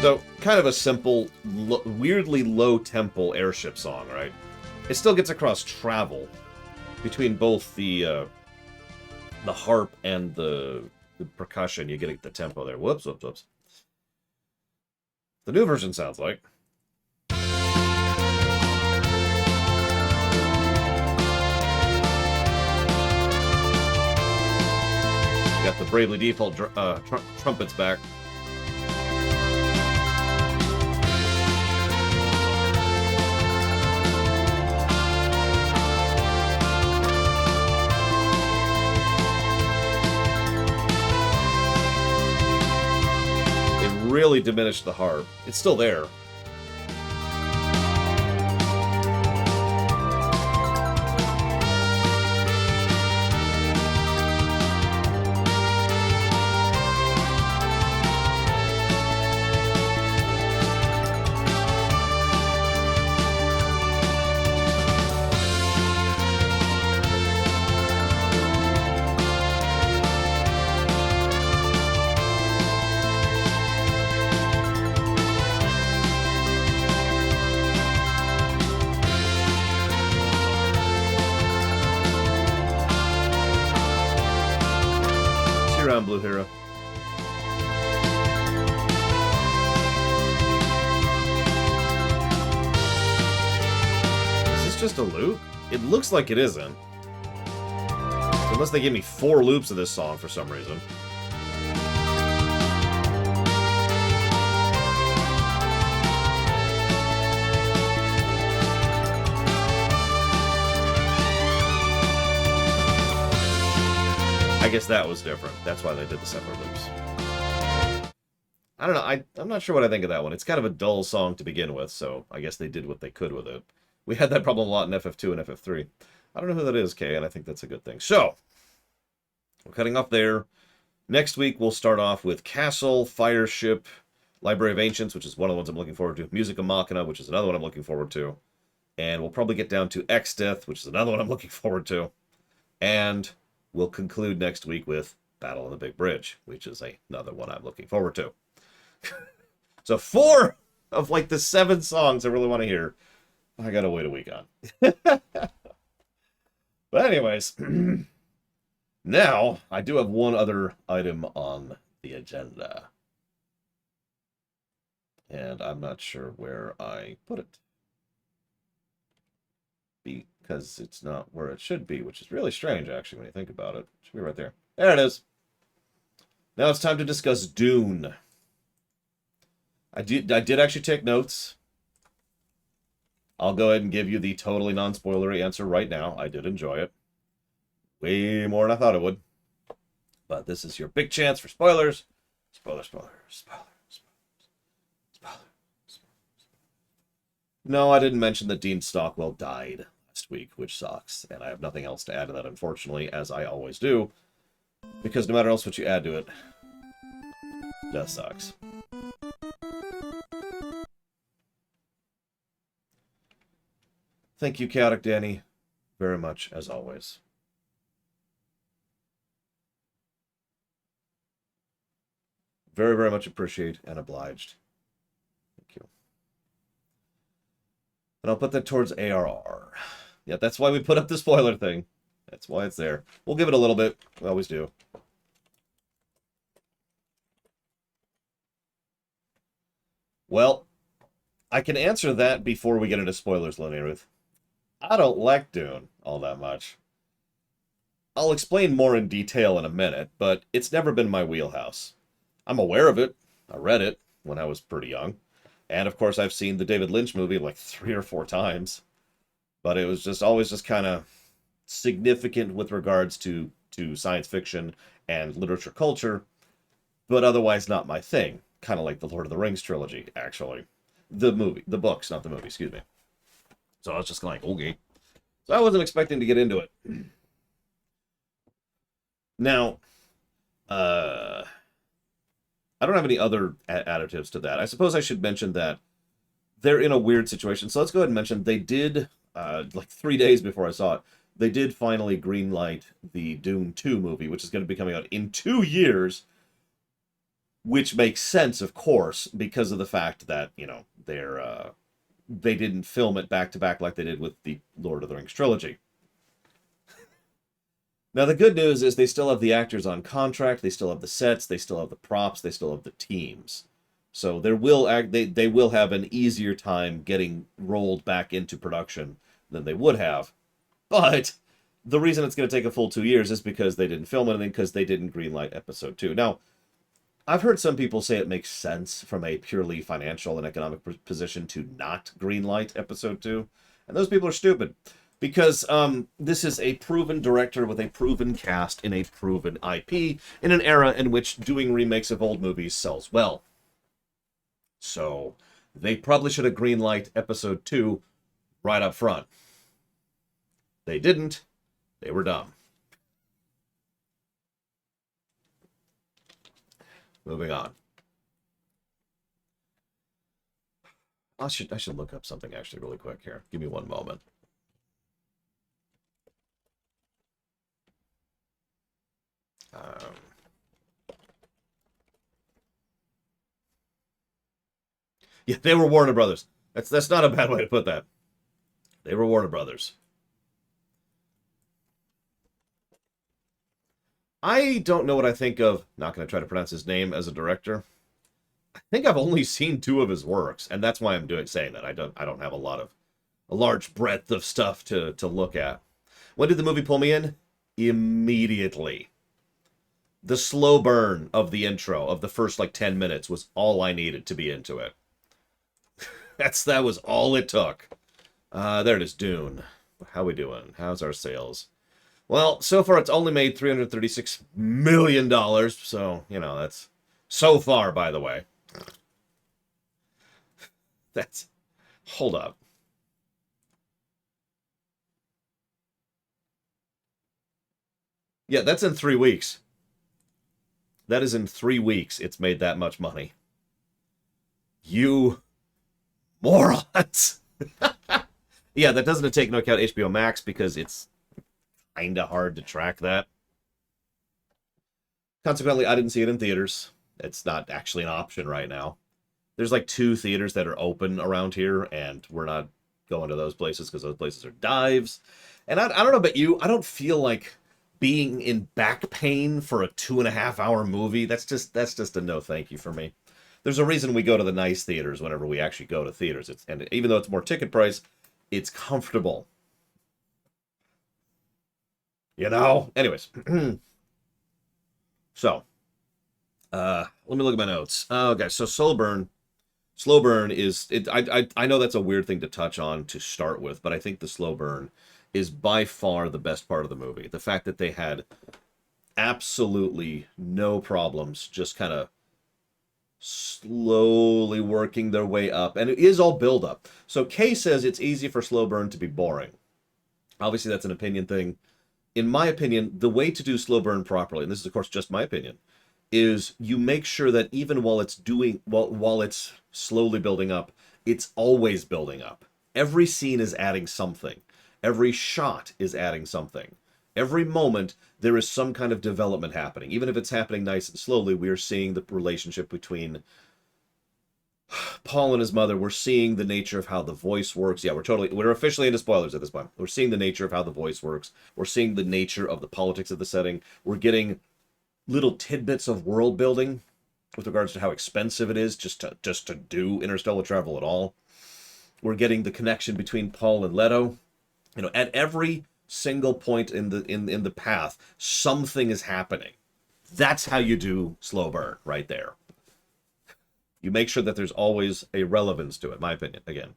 So, kind of a simple, weirdly low-tempo airship song, right? It still gets across travel between both the harp and the percussion. You get the tempo there. Whoops, whoops, whoops. The new version sounds like. Got the Bravely Default trumpets back. Really diminished the harp. It's still there. Blue Hero. Is this just a loop? It looks like it isn't. Unless they give me 4 loops of this song for some reason. I guess that was different. That's why they did the separate loops. I don't know. I'm not sure what I think of that one. It's kind of a dull song to begin with, so I guess they did what they could with it. We had that problem a lot in FF2 and FF3. I don't know who that is, Kay, and I think that's a good thing. So, we're cutting off there. Next week, we'll start off with Castle, Fireship, Library of Ancients, which is one of the ones I'm looking forward to. Musica Machina, which is another one I'm looking forward to. And we'll probably get down to Exdeath, which is another one I'm looking forward to. And we'll conclude next week with Battle on the Big Bridge, which is another one I'm looking forward to. So 4 of like the 7 songs I really want to hear, I gotta wait a week on. But anyways, now I do have one other item on the agenda. And I'm not sure where I put it. Because it's not where it should be, which is really strange, actually, when you think about it. It should be right there. There it is. Now it's time to discuss Dune. I did actually take notes. I'll go ahead and give you the totally non-spoilery answer right now. I did enjoy it. Way more than I thought it would. But this is your big chance for spoilers. Spoiler, spoiler, spoiler, spoiler, spoiler, spoiler. No, I didn't mention that Dean Stockwell died week, which sucks, and I have nothing else to add to that, unfortunately, as I always do, because no matter else what you add to it, that sucks. Thank you, Chaotic Danny, very much, as always. Very, very much appreciate and obliged. Thank you. And I'll put that towards ARR. Yeah, that's why we put up the spoiler thing. That's why it's there. We'll give it a little bit. We always do. Well, I can answer that before we get into spoilers, Lonnie Ruth. I don't like Dune all that much. I'll explain more in detail in a minute, but it's never been my wheelhouse. I'm aware of it. I read it when I was pretty young. And of course, I've seen the David Lynch movie like 3 or 4 times. But it was just always just kind of significant with regards to science fiction and literature culture, but otherwise not my thing. Kind of like the Lord of the Rings trilogy, actually. The books, not the movie, excuse me. So I was just like, okay. So I wasn't expecting to get into it. Now, I don't have any other additives to that. I suppose I should mention that they're in a weird situation. So let's go ahead and mention they did, like 3 days before I saw it, they did finally greenlight the Dune 2 movie, which is going to be coming out in 2 years, which makes sense, of course, because of the fact that, you know, they didn't film it back-to-back like they did with the Lord of the Rings trilogy. Now, the good news is they still have the actors on contract, they still have the sets, they still have the props, they still have the teams. So they will have an easier time getting rolled back into production than they would have. But the reason it's going to take a full 2 years is because they didn't film anything, because they didn't greenlight episode 2. Now, I've heard some people say it makes sense from a purely financial and economic position to not greenlight episode 2. And those people are stupid. Because this is a proven director with a proven cast in a proven IP in an era in which doing remakes of old movies sells well. So they probably should have greenlight episode 2 right up front. They didn't. They were dumb. Moving on. I should look up something actually really quick here. Give me one moment. Yeah, they were Warner Brothers. That's not a bad way to put that. They were Warner Brothers. I don't know what I think of, not going to try to pronounce his name as a director. I think I've only seen 2 of his works, and that's why I'm saying that. I don't have a large breadth of stuff to look at. When did the movie pull me in? Immediately. The slow burn of the intro of the first like 10 minutes was all I needed to be into it. That was all it took. There it is, Dune. How we doing? How's our sales? Well, so far it's only made $336 million, so, you know, that's so far, by the way. Hold up. Yeah, that's in 3 weeks. That is in 3 weeks it's made that much money. You morons! Yeah, that doesn't take into account HBO Max because it's kind of hard to track that. Consequently, I didn't see it in theaters. It's not actually an option right now. There's like 2 theaters that are open around here, and we're not going to those places because those places are dives. And I don't know about you, I don't feel like being in back pain for a 2.5-hour movie. That's just a no thank you for me. There's a reason we go to the nice theaters whenever we actually go to theaters. And even though it's more ticket price, it's comfortable. You know? Anyways. So, let me look at my notes. Okay, so slow burn is... I know that's a weird thing to touch on to start with, but I think the slow burn is by far the best part of the movie. The fact that they had absolutely no problems, just kind of slowly working their way up. And it is all build up. So Kay says it's easy for slow burn to be boring. Obviously, that's an opinion thing. In my opinion, the way to do slow burn properly, and this is, of course, just my opinion, is you make sure that even while it's slowly building up, it's always building up. Every scene is adding something. Every shot is adding something. Every moment, there is some kind of development happening. Even if it's happening nice and slowly, we are seeing the relationship between Paul and his mother. We're seeing the nature of how the voice works. Yeah, we're officially into spoilers at this point. We're seeing the nature of how the voice works. We're seeing the nature of the politics of the setting. We're getting little tidbits of world building with regards to how expensive it is just to do interstellar travel at all. We're getting the connection between Paul and Leto. You know, at every single point in the path, something is happening. That's how you do slow burn, right there. You make sure that there's always a relevance to it, my opinion, again.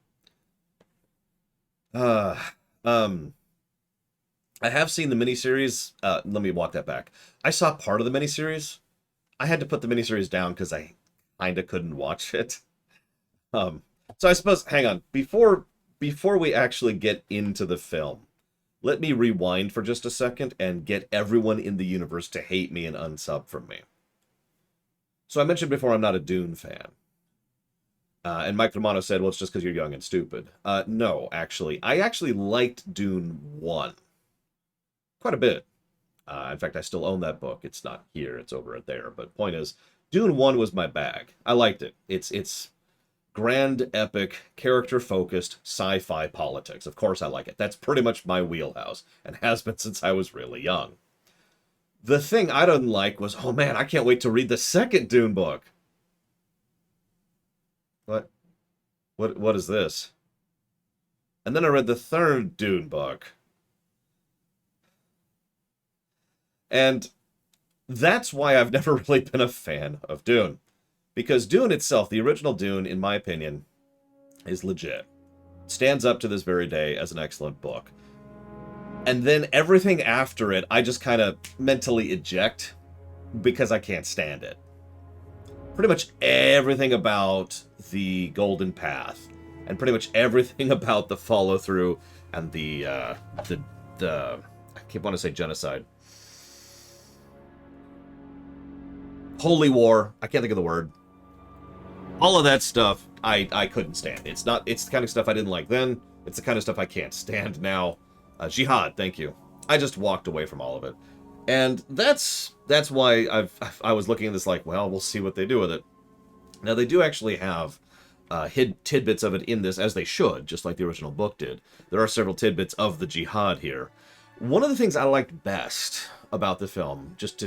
I have seen the miniseries. Let me walk that back. I saw part of the miniseries. I had to put the miniseries down because I kind of couldn't watch it. So I suppose, hang on, before we actually get into the film, let me rewind for just a second and get everyone in the universe to hate me and unsub from me. So I mentioned before I'm not a Dune fan. And Mike Romano said, well, it's just because you're young and stupid. No, actually. I actually liked Dune 1 quite a bit. In fact, I still own that book. It's not here, it's over there. But point is, Dune 1 was my bag. I liked it. It's grand, epic, character-focused sci-fi politics. Of course I like it. That's pretty much my wheelhouse, and has been since I was really young. The thing I didn't like was, oh man, I can't wait to read the second Dune book. What is this? And then I read the third Dune book. And that's why I've never really been a fan of Dune. Because Dune itself, the original Dune, in my opinion, is legit. It stands up to this very day as an excellent book. And then everything after it, I just kind of mentally eject because I can't stand it. Pretty much everything about the Golden Path, and pretty much everything about the follow-through and the I keep wanting to say genocide. Holy War, I can't think of the word. All of that stuff, I couldn't stand. It's the kind of stuff I didn't like then. It's the kind of stuff I can't stand now. Jihad, thank you. I just walked away from all of it. And that's why I was looking at this like, well, we'll see what they do with it. Now, they do actually have tidbits of it in this, as they should, just like the original book did. There are several tidbits of the jihad here. One of the things I liked best about the film, just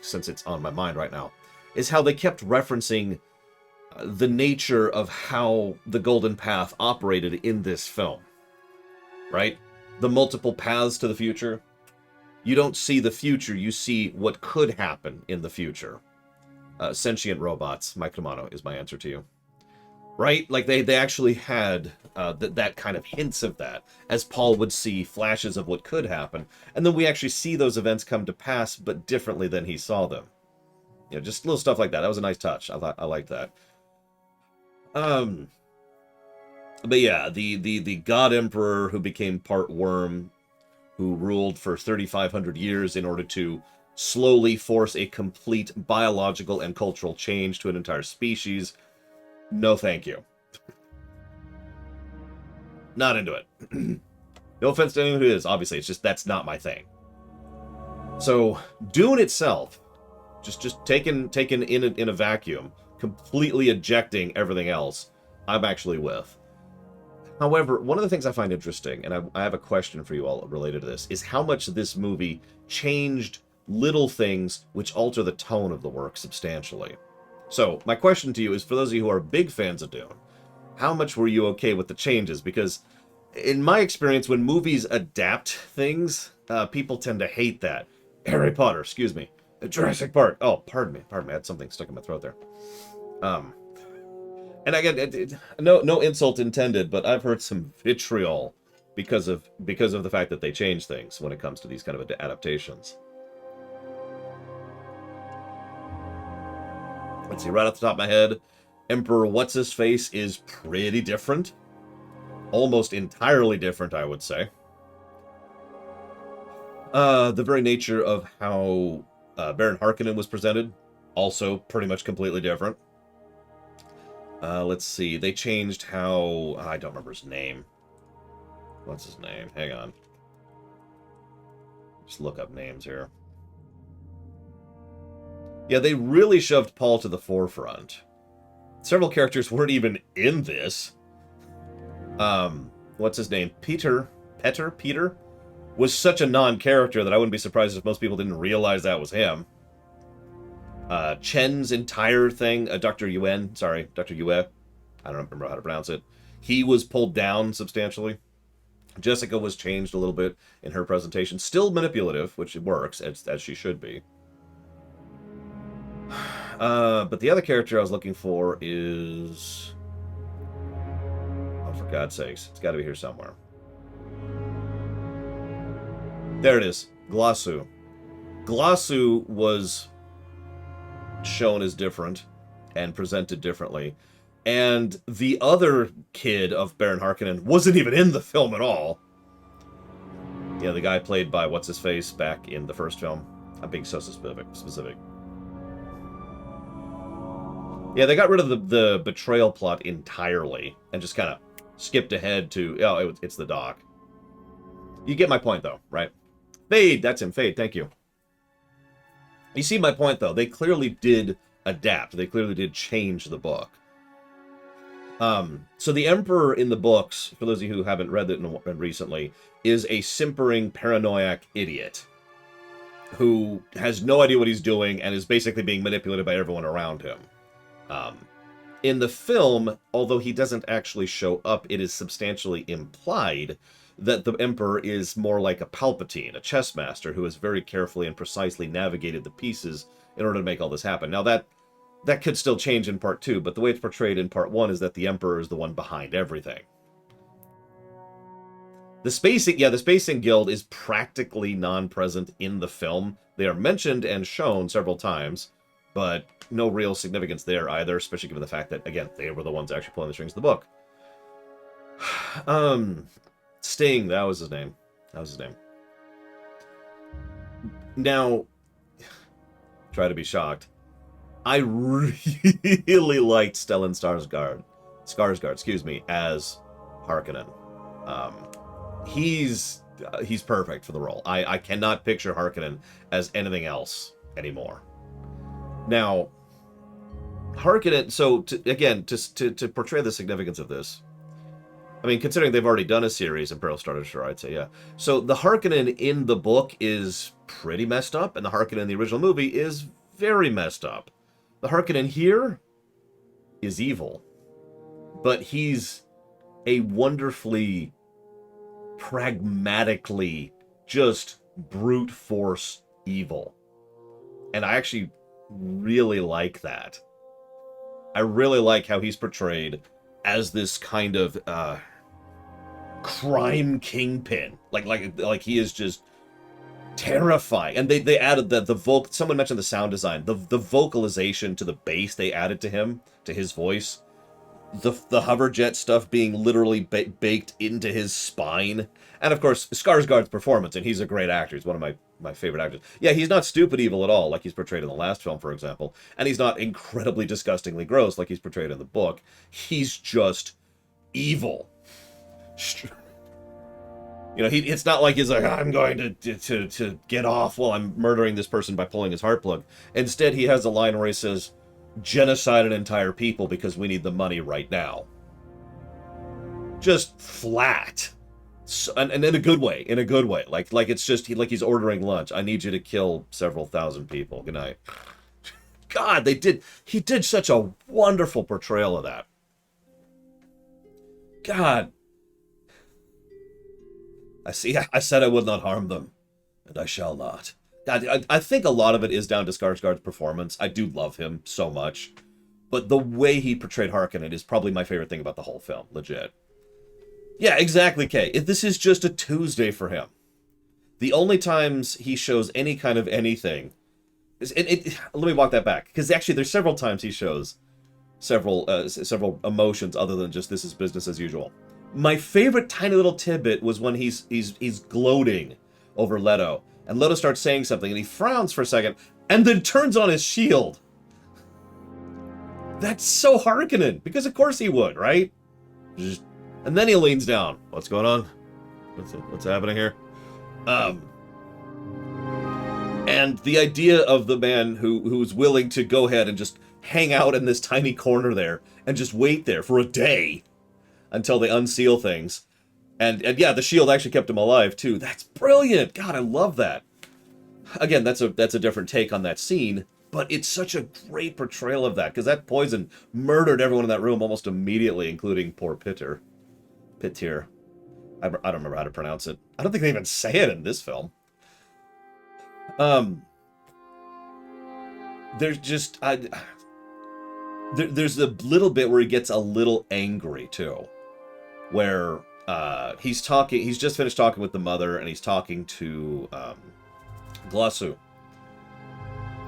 since it's on my mind right now, is how they kept referencing the nature of how the Golden Path operated in this film. Right? The multiple paths to the future. You don't see the future, you see what could happen in the future. Sentient robots, Mike Romano, is my answer to you. Right? Like, they actually had that kind of hints of that, as Paul would see flashes of what could happen. And then we actually see those events come to pass, but differently than he saw them. You know, just little stuff like that. That was a nice touch. I liked that. But yeah, the God Emperor who became part worm, who ruled for 3,500 years in order to slowly force a complete biological and cultural change to an entire species. No thank you. Not into it. No offense to anyone who is, obviously, it's just that's not my thing. So, Dune itself, just taken in a vacuum, completely ejecting everything else, I'm actually with. However, one of the things I find interesting, and I have a question for you all related to this, is how much this movie changed little things which alter the tone of the work substantially. So, my question to you is, for those of you who are big fans of Dune, how much were you okay with the changes? Because, in my experience, when movies adapt things, people tend to hate that. Harry Potter, excuse me. Jurassic Park. Oh, pardon me. I had something stuck in my throat there. And again, no insult intended, but I've heard some vitriol because of the fact that they change things when it comes to these kind of adaptations. Let's see, right off the top of my head, Emperor What's-His-Face is pretty different. Almost entirely different, I would say. The very nature of how Baron Harkonnen was presented, also pretty much completely different. Let's see. They changed how... I don't remember his name. What's his name? Hang on. Just look up names here. Yeah, they really shoved Paul to the forefront. Several characters weren't even in this. What's his name? Peter was such a non-character that I wouldn't be surprised if most people didn't realize that was him. Chen's entire thing, Dr. Yue, I don't remember how to pronounce it. He was pulled down substantially. Jessica was changed a little bit in her presentation. Still manipulative, which works, as she should be. But the other character I was looking for is... Oh, for God's sakes. It's got to be here somewhere. There it is. Glossu. Glossu was shown as different and presented differently. And the other kid of Baron Harkonnen wasn't even in the film at all. Yeah, the guy played by what's-his-face back in the first film. I'm being so specific. Yeah, they got rid of the betrayal plot entirely and just kind of skipped ahead to, oh, it's the doc. You get my point, though, right? Fade, that's him, Fade, thank you. You see my point, though. They clearly did adapt. They clearly did change the book. So the Emperor in the books, for those of you who haven't read it recently, is a simpering, paranoiac idiot who has no idea what he's doing and is basically being manipulated by everyone around him. In the film, although he doesn't actually show up, it is substantially implied that the Emperor is more like a Palpatine, a chess master who has very carefully and precisely navigated the pieces in order to make all this happen. Now, that could still change in Part 2, but the way it's portrayed in Part 1 is that the Emperor is the one behind everything. The Spacing Guild is practically non-present in the film. They are mentioned and shown several times, but no real significance there either, especially given the fact that, again, they were the ones actually pulling the strings of the book. Sting, that was his name. Now, try to be shocked. I really liked Stellan Skarsgård, as Harkonnen. He's perfect for the role. I cannot picture Harkonnen as anything else anymore. Now, Harkonnen, so to portray the significance of this, I mean, considering they've already done a series, Imperial Star Destroyer, I'd say, yeah. So the Harkonnen in the book is pretty messed up, and the Harkonnen in the original movie is very messed up. The Harkonnen here is evil, but he's a wonderfully, pragmatically, just brute force evil. And I actually really like that. I really like how he's portrayed as this kind of crime kingpin. Like he is just terrifying. And they added someone mentioned the sound design. The vocalization to the bass they added to him, to his voice. The hoverjet stuff being literally baked into his spine. And of course, Skarsgård's performance, and he's a great actor. He's one of my favorite actors. Yeah, he's not stupid evil at all, like he's portrayed in the last film, for example. And he's not incredibly disgustingly gross, like he's portrayed in the book. He's just evil. You know, it's not like he's like, I'm going to get off while I'm murdering this person by pulling his heart plug. Instead, he has a line where he says, genocide an entire people because we need the money right now. Just flat. So, and in a good way. Like it's just, he's ordering lunch. I need you to kill several thousand people. Good night. God, he did such a wonderful portrayal of that. God. I said I would not harm them, and I shall not. God, I think a lot of it is down to Skarsgård's performance. I do love him so much. But the way he portrayed Harkonnen is probably my favorite thing about the whole film. Legit. Yeah, exactly, Kay. This is just a Tuesday for him. The only times he shows any kind of anything... let me walk that back. Because actually, there's several times he shows several emotions other than just this is business as usual. My favorite tiny little tidbit was when he's gloating over Leto. And Leto starts saying something, and he frowns for a second, and then turns on his shield. That's so Harkonnen, because of course he would, right? And then he leans down. What's going on? What's happening here? And the idea of the man who's willing to go ahead and just hang out in this tiny corner there and just wait there for a day until they unseal things. And yeah, the shield actually kept him alive too. That's brilliant. God, I love that. Again, that's a different take on that scene, but it's such a great portrayal of that, because that poison murdered everyone in that room almost immediately, including poor Pitter. Pittir. I don't remember how to pronounce it. I don't think they even say it in this film. There's just there's a little bit where he gets a little angry too, where he's just finished talking with the mother, and he's talking to Glossu,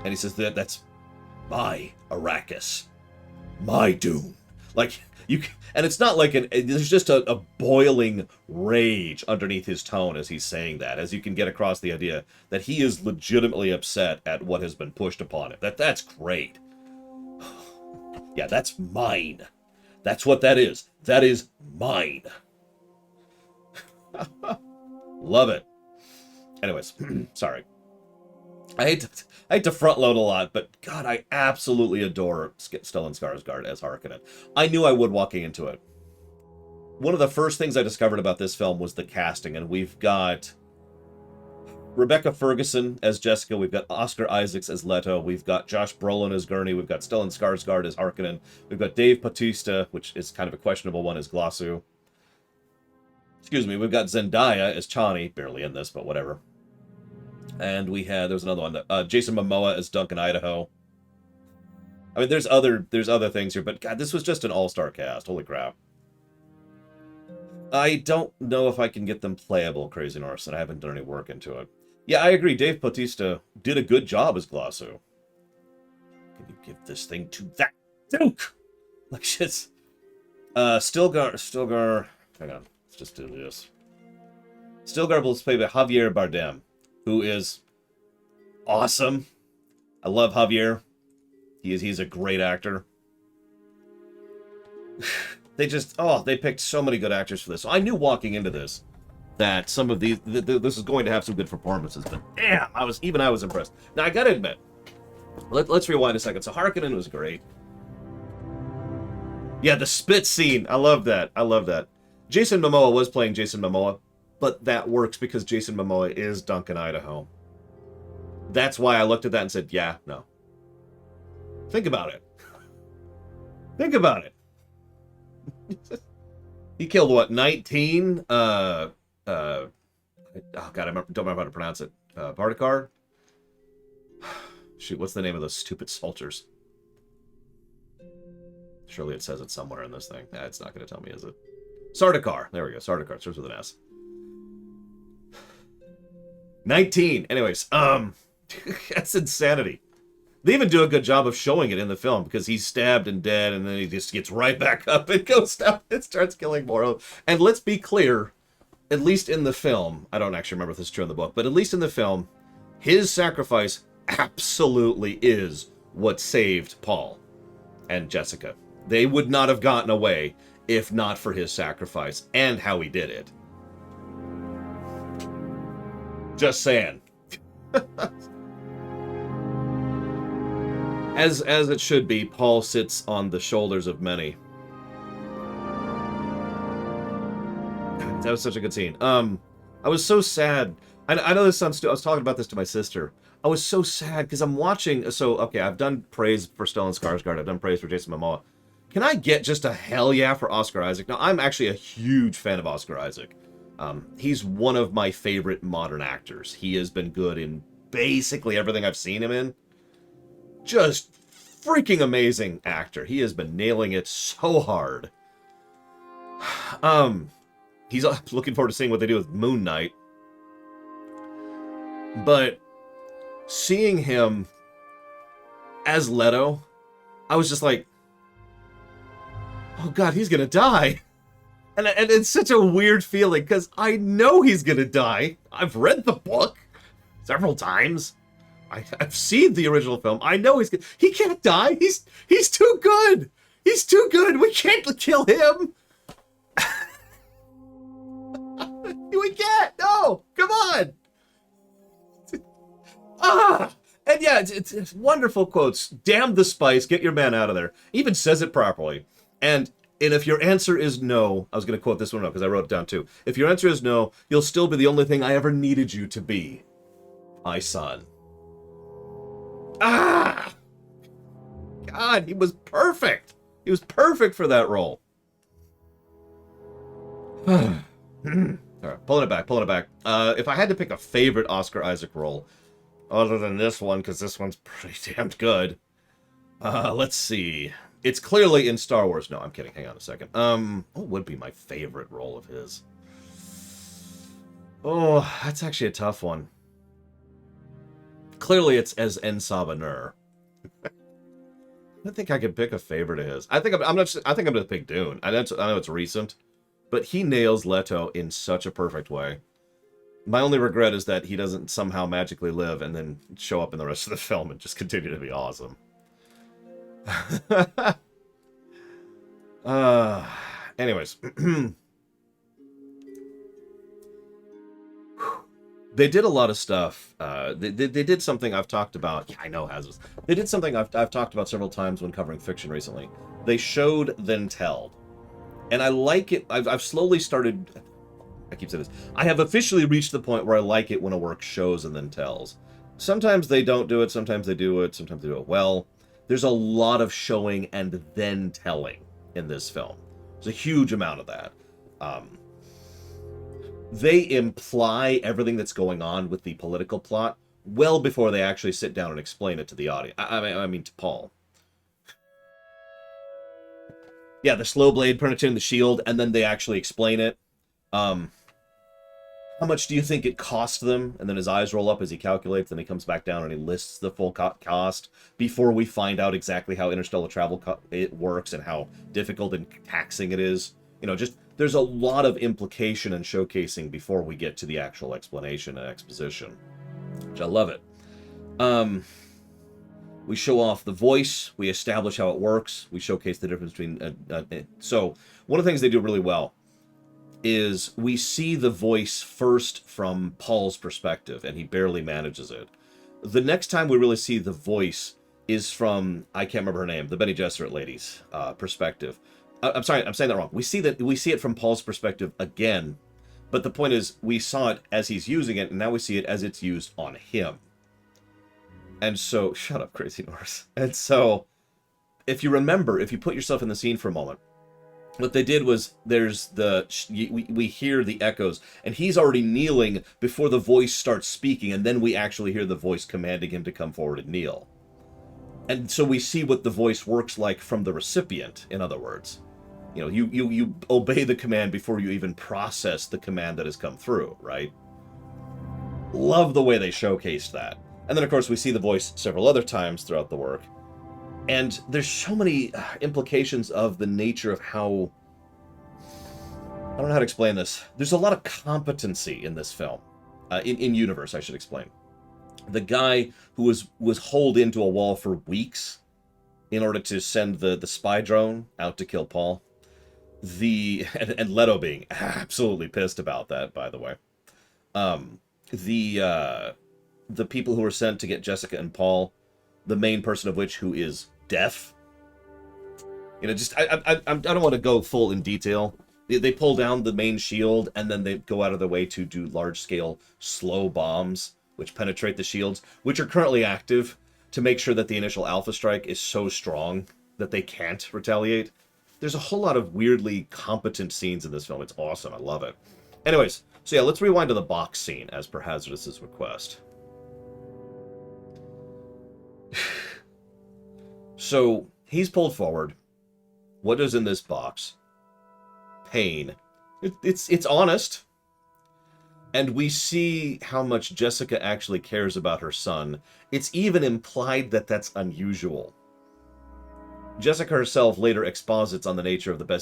and he says that's my Arrakis, my Dune. Like, and it's not like there's just a boiling rage underneath his tone as he's saying that, as you can get across the idea that he is legitimately upset at what has been pushed upon him. That's great. Yeah, that's mine. That's what that is. That is mine. Love it. Anyways, sorry. I hate to front load a lot, but God, I absolutely adore Stellan Skarsgård as Harkonnen. I knew I would walking into it. One of the first things I discovered about this film was the casting, and we've got Rebecca Ferguson as Jessica, we've got Oscar Isaacs as Leto, we've got Josh Brolin as Gurney, we've got Stellan Skarsgård as Harkonnen, we've got Dave Bautista, which is kind of a questionable one, as Glossu. Excuse me, we've got Zendaya as Chani, barely in this, but whatever. And there was another one, Jason Momoa as Duncan Idaho. I mean, there's other things here, but God, this was just an all-star cast. Holy crap. I don't know if I can get them playable, Crazy Norse, and I haven't done any work into it. Yeah, I agree. Dave Bautista did a good job as Glossu. Can you give this thing to that Duke? Like, shit's... Stilgar... Hang on, let's just do this. Stilgar was played by Javier Bardem, who is awesome. I love Javier. He's a great actor. They picked so many good actors for this. So I knew walking into this that some of these, this is going to have some good performances, but damn, I was impressed. Now, I gotta admit, let's rewind a second. So Harkonnen was great. Yeah, the spit scene, I love that. Jason Momoa was playing Jason Momoa, but that works because Jason Momoa is Duncan Idaho. That's why I looked at that and said, yeah, no. Think about it. He killed, what, 19? Oh, God, don't remember how to pronounce it. Bardakar? Shoot, what's the name of those stupid soldiers? Surely it says it somewhere in this thing. It's not going to tell me, is it? Sardaukar. There we go. Sardaukar. Starts with an S. 19. Anyways, that's insanity. They even do a good job of showing it in the film, because he's stabbed and dead, and then he just gets right back up and goes down and starts killing more. And let's be clear, at least in the film, I don't actually remember if this is true in the book, but at least in the film, his sacrifice absolutely is what saved Paul and Jessica. They would not have gotten away if not for his sacrifice and how he did it. Just saying. As it should be, Paul sits on the shoulders of many. That was such a good scene. I was so sad. I know this sounds stupid. I was talking about this to my sister. I was so sad because I'm watching. So, okay, I've done praise for Stellan Skarsgård. I've done praise for Jason Momoa. Can I get just a hell yeah for Oscar Isaac? Now, I'm actually a huge fan of Oscar Isaac. He's one of my favorite modern actors. He has been good in basically everything I've seen him in. Just freaking amazing actor. He has been nailing it so hard. He's looking forward to seeing what they do with Moon Knight. But seeing him as Leto, I was just like, oh God, he's gonna die. And it's such a weird feeling, because I know he's gonna die. I've read the book several times. I've seen the original film. I know he can't die. He's too good. He's too good. We can't kill him. We can't. No, come on. And yeah, it's wonderful quotes. Damn the spice, get your man out of there. Even says it properly. And if your answer is no, I was going to quote this one up because I wrote it down too. If your answer is no, you'll still be the only thing I ever needed you to be. My son. Ah! God, he was perfect. He was perfect for that role. All right, pulling it back. If I had to pick a favorite Oscar Isaac role, other than this one, because this one's pretty damn good, let's see. It's clearly in Star Wars. No, I'm kidding. Hang on a second. What would be my favorite role of his? Oh, that's actually a tough one. Clearly, it's as En Sabah Nur. I don't think I could pick a favorite of his. I think I'm gonna pick Dune. I know it's recent, but he nails Leto in such a perfect way. My only regret is that he doesn't somehow magically live and then show up in the rest of the film and just continue to be awesome. Anyways. They did a lot of stuff. They did something I've talked about. Yeah, I know, Hazardous. They did something I've talked about several times when covering fiction recently. They showed, then telled. And I like it. I've slowly started... I keep saying this. I have officially reached the point where I like it when a work shows and then tells. Sometimes they don't do it. Sometimes they do it. Sometimes they do it well. There's a lot of showing and then telling in this film. There's a huge amount of that. They imply everything that's going on with the political plot well before they actually sit down and explain it to the audience. I mean to Paul. Yeah, the slow blade penetrating the shield, and then they actually explain it. How much do you think it cost them? And then his eyes roll up as he calculates, then he comes back down and he lists the full cost before we find out exactly how interstellar travel it works and how difficult and taxing it is. You know, just there's a lot of implication and showcasing before we get to the actual explanation and exposition, which I love it. We show off the voice, we establish how it works, we showcase the difference between... So, one of the things they do really well is we see the voice first from Paul's perspective, and he barely manages it. The next time we really see the voice is from, I can't remember her name, the Bene Gesserit lady's perspective. I'm sorry, I'm saying that wrong. We see it from Paul's perspective again, but the point is we saw it as he's using it, and now we see it as it's used on him. And so, shut up, Crazy Norris. And so, if you remember, if you put yourself in the scene for a moment, what they did was we hear the echoes, and he's already kneeling before the voice starts speaking, and then we actually hear the voice commanding him to come forward and kneel. And so we see what the voice works like from the recipient, in other words. You know, you obey the command before you even process the command that has come through, right? Love the way they showcased that. And then, of course, we see the voice several other times throughout the work. And there's so many implications of the nature of how... I don't know how to explain this. There's a lot of competency in this film. In universe, I should explain. The guy who was holed into a wall for weeks in order to send the spy drone out to kill Paul. And Leto being absolutely pissed about that, by the way. The people who were sent to get Jessica and Paul, the main person of which who is deaf. You know, just I don't want to go full in detail. They pull down the main shield, and then they go out of their way to do large-scale slow bombs, which penetrate the shields, which are currently active, to make sure that the initial Alpha Strike is so strong that they can't retaliate. There's a whole lot of weirdly competent scenes in this film. It's awesome. I love it. Anyways, so yeah, let's rewind to the box scene, as per Hazardous's request. So, he's pulled forward. What is in this box? Pain. It's honest. And we see how much Jessica actually cares about her son. It's even implied that that's unusual. Jessica herself later exposits on the nature of the Bene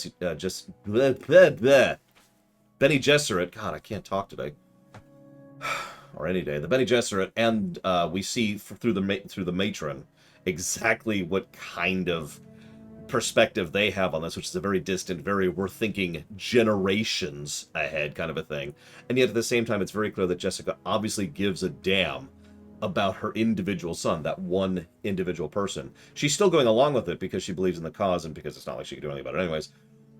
Gesserit. God, I can't talk today. Or any day. The Bene Gesserit, and we see through the matron exactly what kind of perspective they have on this, which is a very distant, we're thinking generations ahead kind of a thing. And yet at the same time, it's very clear that Jessica obviously gives a damn about her individual son, that one individual person. She's still going along with it because she believes in the cause and because it's not like she can do anything about it anyways.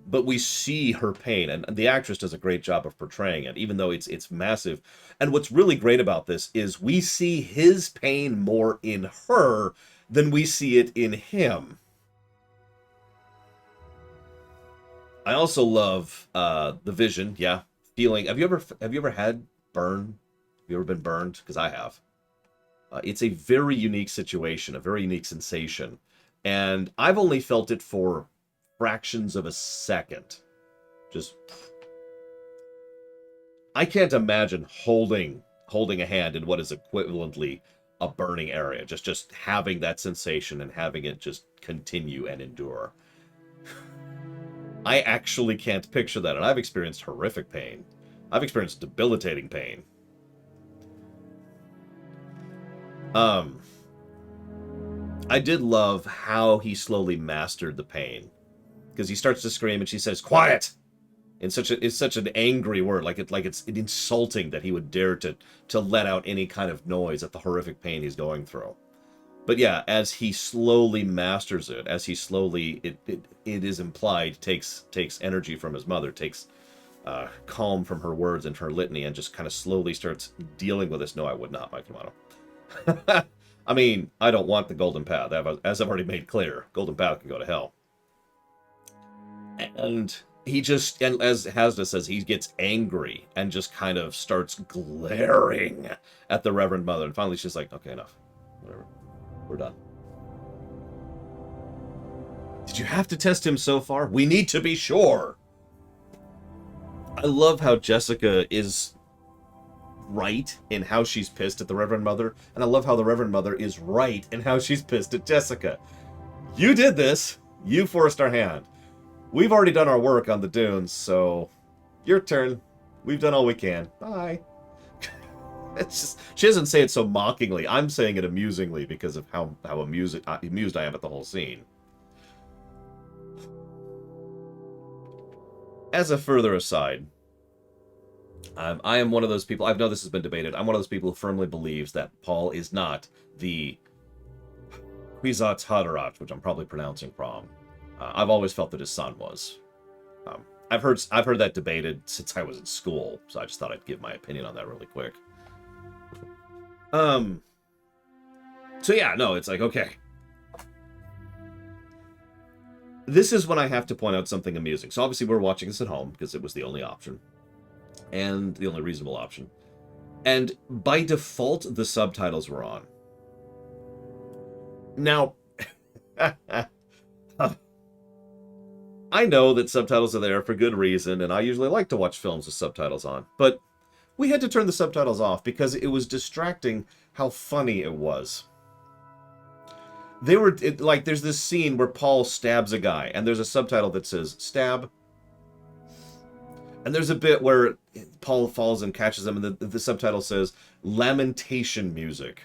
But we see her pain, and the actress does a great job of portraying it, even though it's massive. And what's really great about this is we see his pain more in her than we see it in him. I also love the vision. Yeah, feeling. Have you ever had burn? Have you ever been burned? Because I have. It's a very unique situation, a very unique sensation, and I've only felt it for fractions of a second. Just, I can't imagine holding a hand in what is equivalently a burning area. Just having that sensation and having it just continue and endure. I actually can't picture that, and I've experienced horrific pain. I've experienced debilitating pain. I did love how he slowly mastered the pain, because he starts to scream and she says, "Quiet!" It's such an angry word, like it's insulting that he would dare to let out any kind of noise at the horrific pain he's going through. But yeah, as he slowly masters it, as he slowly, it is implied, takes energy from his mother, takes calm from her words and her litany, and just kind of slowly starts dealing with this. No, I would not, Mike Yamato. I mean, I don't want the golden path. As I've already made clear, golden path can go to hell. And he just, and as Hasda says, he gets angry and just kind of starts glaring at the Reverend Mother. And finally she's like, okay, enough. Whatever. We're done. Did you have to test him so far? We need to be sure. I love how Jessica is right in how she's pissed at the Reverend Mother, and I love how the Reverend Mother is right in how she's pissed at Jessica. You did this. You forced our hand. We've already done our work on the dunes, so your turn. We've done all we can. Bye. It's just, she doesn't say it so mockingly. I'm saying it amusingly because of how amused I am at the whole scene. As a further aside, I am one of those people, I know this has been debated, I'm one of those people who firmly believes that Paul is not the Kwisatz Haderach, which I'm probably pronouncing wrong. I've always felt that his son was. I've heard that debated since I was in school, so I just thought I'd give my opinion on that really quick. So yeah, no, it's like, okay. This is when I have to point out something amusing. So obviously we're watching this at home because it was the only option. And the only reasonable option. And by default, the subtitles were on. Now, I know that subtitles are there for good reason, and I usually like to watch films with subtitles on, but we had to turn the subtitles off because it was distracting how funny it was. They were, like, there's this scene where Paul stabs a guy, and there's a subtitle that says, "Stab." And there's a bit where Paul falls and catches him, and the subtitle says, "Lamentation music."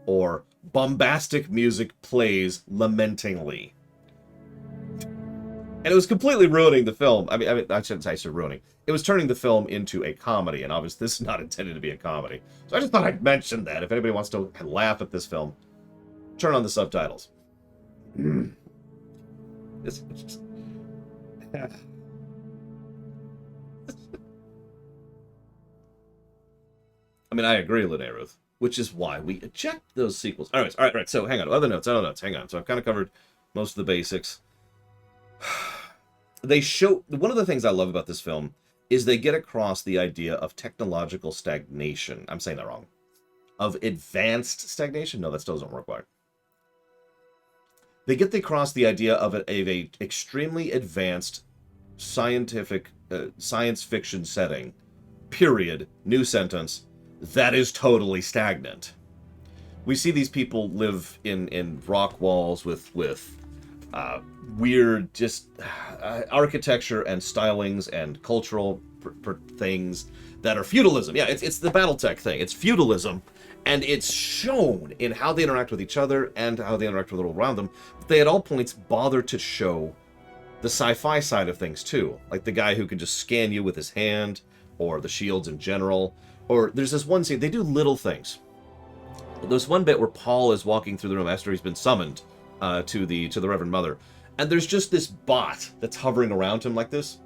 Or, "Bombastic music plays lamentingly." And it was completely ruining the film. I mean, I shouldn't say ruining. It was turning the film into a comedy, and obviously this is not intended to be a comedy. So I just thought I'd mention that. If anybody wants to laugh at this film, turn on the subtitles. It's just... I mean, I agree, Linnea Ruth, which is why we eject those sequels. All right, so hang on. Other notes, hang on. So I've kind of covered most of the basics. They show, one of the things I love about this film is they get across the idea of technological stagnation. I'm saying that wrong. Of advanced stagnation? No, that still doesn't work right. They get across the idea of a extremely advanced scientific science fiction setting, period, new sentence, that is totally stagnant. We see these people live in rock walls with weird just architecture and stylings and cultural things that are feudalism. Yeah, it's the Battletech thing. It's feudalism, and it's shown in how they interact with each other and how they interact with the world around them. They at all points bother to show the sci-fi side of things too, like the guy who can just scan you with his hand, or the shields in general. Or there's this one scene, they do little things. There's one bit where Paul is walking through the room after he's been summoned to the Reverend Mother, and there's just this bot that's hovering around him like this.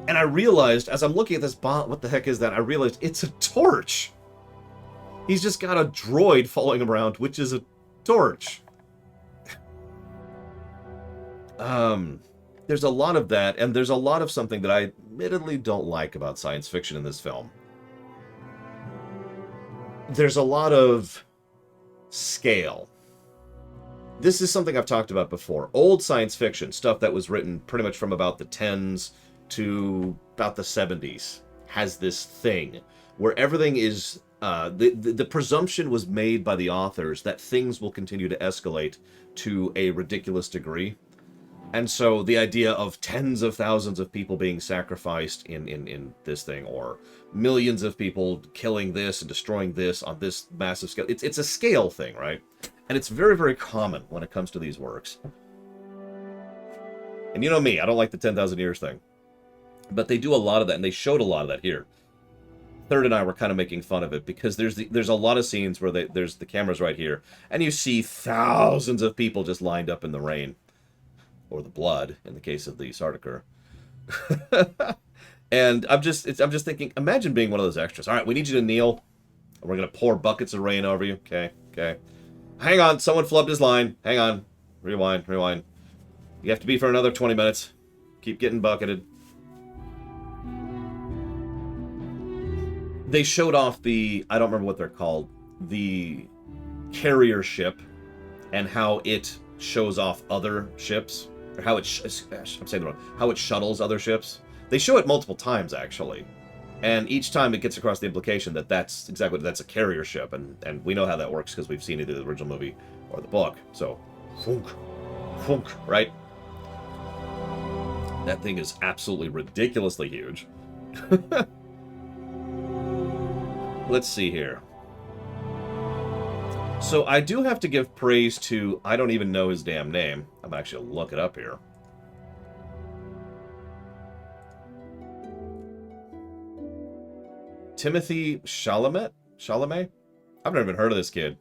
And I realized, as I'm looking at this bot, what the heck is that? I realized it's a torch. He's just got a droid following him around, which is a torch. There's a lot of that, and there's a lot of something that I admittedly don't like about science fiction in this film. There's a lot of scale. This is something I've talked about before. Old science fiction, stuff that was written pretty much from about the 10s to about the 70s, has this thing where everything is... the presumption was made by the authors that things will continue to escalate to a ridiculous degree. And so the idea of tens of thousands of people being sacrificed in this thing, or millions of people killing this and destroying this on this massive scale, it's a scale thing, right? And it's very, very common when it comes to these works. And you know me, I don't like the 10,000 years thing. But they do a lot of that, and they showed a lot of that here. Third and I were kind of making fun of it, because there's a lot of scenes where there's the camera's right here, and you see thousands of people just lined up in the rain. Or the blood, in the case of the Sardaukar. And I'm just thinking, imagine being one of those extras. All right, we need you to kneel. And we're going to pour buckets of rain over you. Okay. Hang on, someone flubbed his line. Hang on. Rewind. You have to be for another 20 minutes. Keep getting bucketed. They showed off the, I don't remember what they're called, the carrier ship, and how it shows off other ships. Or how it, I'm saying it wrong, how it shuttles other ships. They show it multiple times, actually. And each time it gets across the implication that that's a carrier ship. And we know how that works because we've seen it in the original movie or the book. So, funk, right? That thing is absolutely ridiculously huge. Let's see here. So I do have to give praise to, I don't even know his damn name. I'm actually going to look it up here. Timothy Chalamet? I've never even heard of this kid.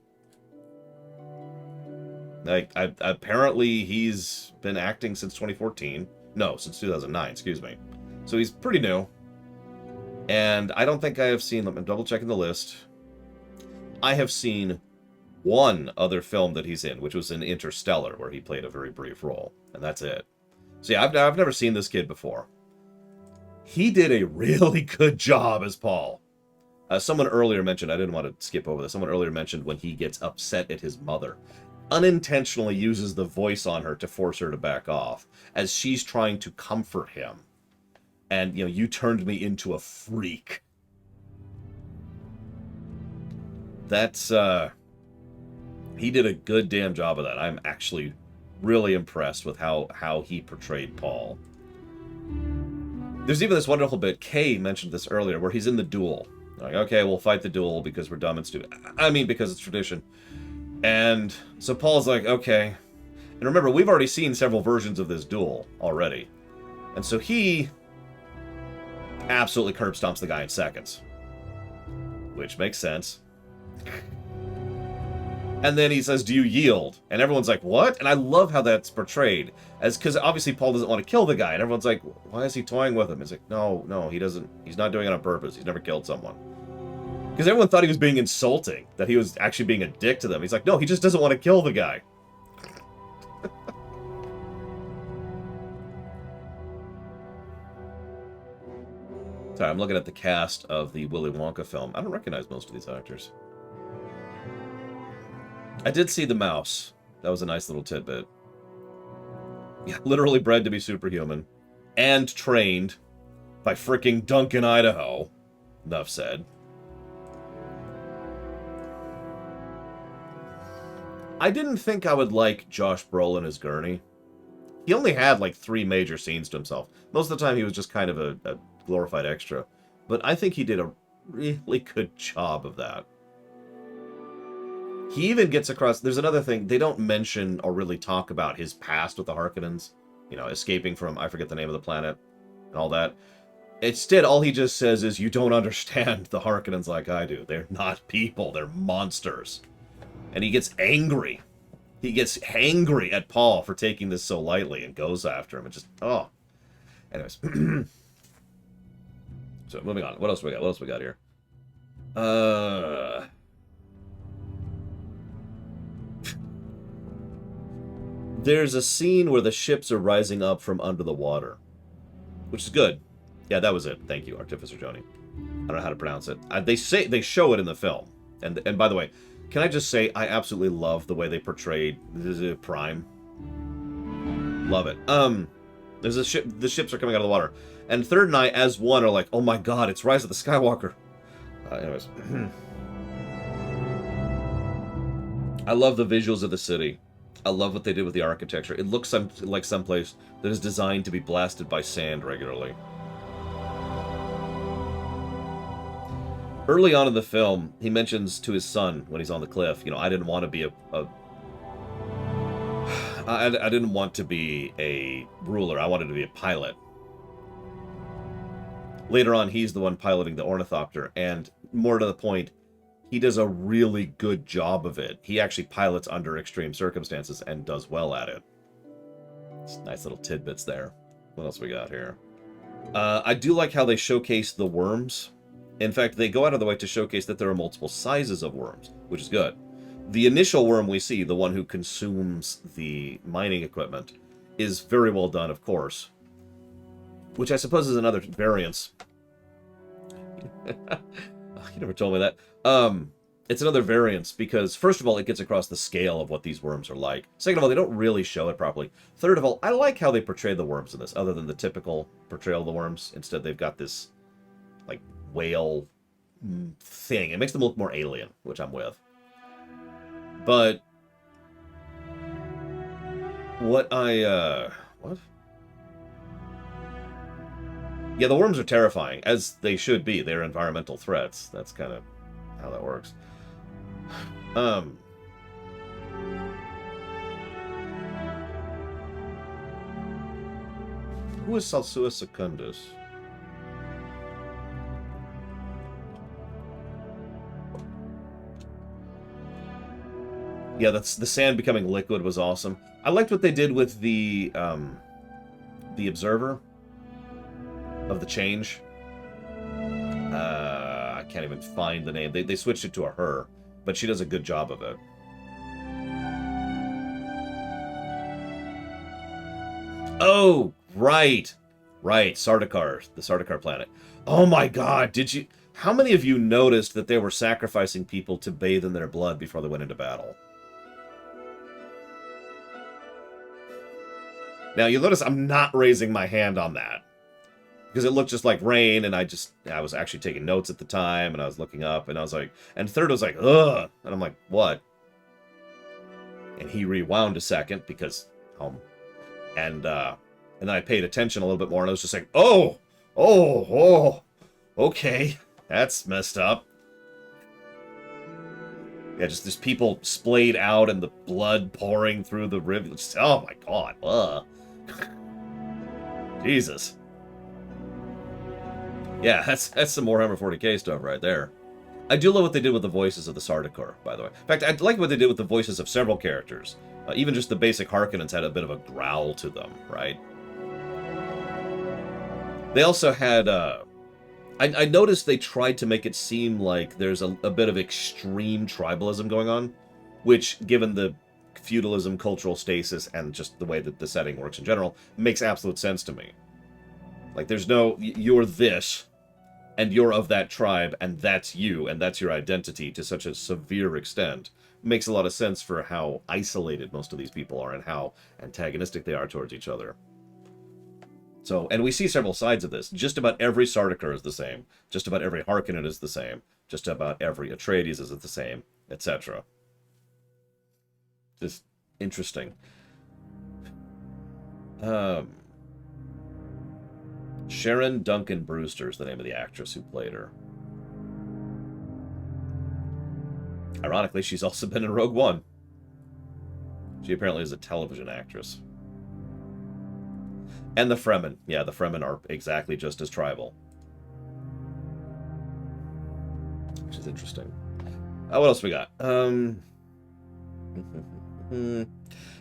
Like, apparently he's been acting since 2014. No, since 2009, excuse me. So he's pretty new. And I don't think I have seen, I'm double checking the list. I have seen one other film that he's in, which was in Interstellar, where he played a very brief role. And that's it. So yeah, I've never seen this kid before. He did a really good job as Paul. Someone earlier mentioned, I didn't want to skip over this, someone earlier mentioned when he gets upset at his mother. Unintentionally uses the voice on her to force her to back off, as she's trying to comfort him. And, you know, you turned me into a freak. That's, he did a good damn job of that. I'm actually really impressed with how he portrayed Paul. There's even this wonderful bit, Kay mentioned this earlier, where he's in the duel. Like, okay, we'll fight the duel because we're dumb and stupid. I mean, because it's tradition. And so Paul's like, okay. And remember, we've already seen several versions of this duel already. And so he absolutely curb stomps the guy in seconds. Which makes sense. And then he says, do you yield? And everyone's like, what? And I love how that's portrayed. Because obviously Paul doesn't want to kill the guy. And everyone's like, why is he toying with him? He's like, no, he doesn't. He's not doing it on purpose. He's never killed someone. Because everyone thought he was being insulting. That he was actually being a dick to them. He's like, no, he just doesn't want to kill the guy. Sorry, I'm looking at the cast of the Willy Wonka film. I don't recognize most of these actors. I did see the mouse. That was a nice little tidbit. Yeah, literally bred to be superhuman. And trained by fricking Duncan, Idaho. Enough said. I didn't think I would like Josh Brolin as Gurney. He only had like 3 major scenes to himself. Most of the time he was just kind of a glorified extra. But I think he did a really good job of that. He even gets across... There's another thing. They don't mention or really talk about his past with the Harkonnens. You know, escaping from, I forget the name of the planet, and all that. Instead, all he just says is, you don't understand the Harkonnens like I do. They're not people. They're monsters. And he gets angry. He gets angry at Paul for taking this so lightly and goes after him. And just, oh. Anyways. So, moving on. What else we got? What else we got here? There's a scene where the ships are rising up from under the water. Which is good. Yeah, that was it. Thank you, Artificer Joni. I don't know how to pronounce it. They show it in the film. And by the way, can I just say I absolutely love the way they portrayed Prime. Love it. There's a ship. The ships are coming out of the water, and Third and I, as one, are like, "Oh my God, it's Rise of the Skywalker." Anyways, I love the visuals of the city. I love what they did with the architecture. It looks like someplace that is designed to be blasted by sand regularly. Early on in the film, he mentions to his son when he's on the cliff, you know, I didn't want to be I didn't want to be a ruler. I wanted to be a pilot. Later on, he's the one piloting the ornithopter, and more to the point, he does a really good job of it. He actually pilots under extreme circumstances and does well at it. It's nice little tidbits there. What else we got here? I do like how they showcase the worms. In fact, they go out of the way to showcase that there are multiple sizes of worms, which is good. The initial worm we see, the one who consumes the mining equipment, is very well done, of course. Which I suppose is another variance. You never told me that. It's another variance because, first of all, it gets across the scale of what these worms are like. Second of all, they don't really show it properly. Third of all, I like how they portray the worms in this, other than the typical portrayal of the worms. Instead, they've got this, like, whale thing. It makes them look more alien, which I'm with. But what? Yeah, the worms are terrifying, as they should be. They're environmental threats. That's kind of how that works. Who is Salsua Secundus? Yeah, that's the sand becoming liquid was awesome. I liked what they did with the observer of the change. I can't even find the name. They switched it to a her, but she does a good job of it. Oh, right. Right, Sardaukar, the Sardaukar planet. Oh my God, did you... How many of you noticed that they were sacrificing people to bathe in their blood before they went into battle? Now, you'll notice I'm not raising my hand on that. Because it looked just like rain, and I was actually taking notes at the time, and I was looking up, and I was like... And third was like, ugh! And I'm like, what? And he rewound a second, because... And then I paid attention a little bit more, and I was just like, oh! Okay. That's messed up. Yeah, just people splayed out and the blood pouring through the river. Oh my God. Jesus. Yeah, that's some more Hammer 40k stuff right there. I do love what they did with the voices of the Sardaukar, by the way. In fact, I like what they did with the voices of several characters. Even just the basic Harkonnens had a bit of a growl to them, right? They also had... I noticed they tried to make it seem like there's a bit of extreme tribalism going on, which, given the feudalism, cultural stasis, and just the way that the setting works in general, makes absolute sense to me. Like, there's no, you're this, and you're of that tribe, and that's you, and that's your identity to such a severe extent. It makes a lot of sense for how isolated most of these people are and how antagonistic they are towards each other. So, and we see several sides of this. Just about every Sardaukar is the same. Just about every Harkonnen is the same. Just about every Atreides is the same, etc. Just interesting. Sharon Duncan Brewster is the name of the actress who played her. Ironically, she's also been in Rogue One. She apparently is a television actress. And the Fremen. Yeah, the Fremen are exactly just as tribal. Which is interesting. What else we got?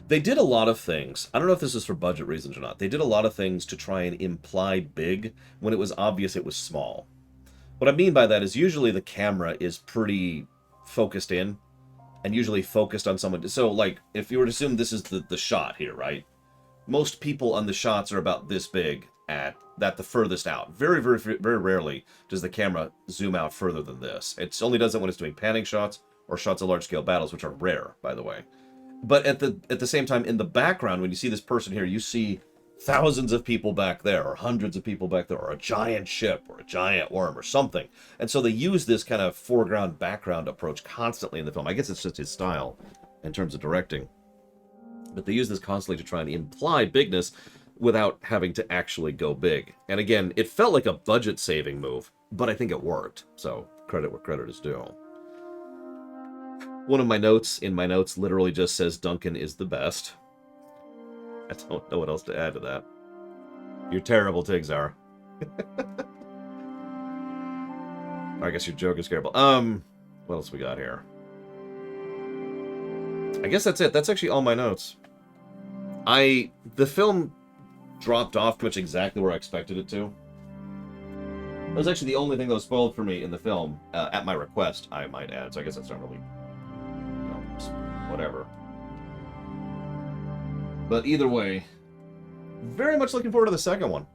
They did a lot of things. I don't know if this is for budget reasons or not. They did a lot of things to try and imply big when it was obvious it was small. What I mean by that is usually the camera is pretty focused in and usually focused on someone. So, like, if you were to assume this is the shot here, right? Most people on the shots are about this big at the furthest out. Very, very, very rarely does the camera zoom out further than this. It only does it when it's doing panning shots or shots of large-scale battles, which are rare, by the way. But at the same time, in the background, when you see this person here, you see thousands of people back there, or hundreds of people back there, or a giant ship, or a giant worm, or something. And so they use this kind of foreground-background approach constantly in the film. I guess it's just his style in terms of directing. But they use this constantly to try and imply bigness without having to actually go big. And again, it felt like a budget-saving move, but I think it worked. So credit where credit is due. One of my notes in my notes literally just says Duncan is the best. I don't know what else to add to that. You're terrible, Tigzar. I guess your joke is terrible. What else we got here? I guess that's it. That's actually all my notes. The film dropped off pretty much exactly where I expected it to. It was actually the only thing that was spoiled for me in the film, at my request, I might add. So I guess that's not really, whatever. But either way, very much looking forward to the second one.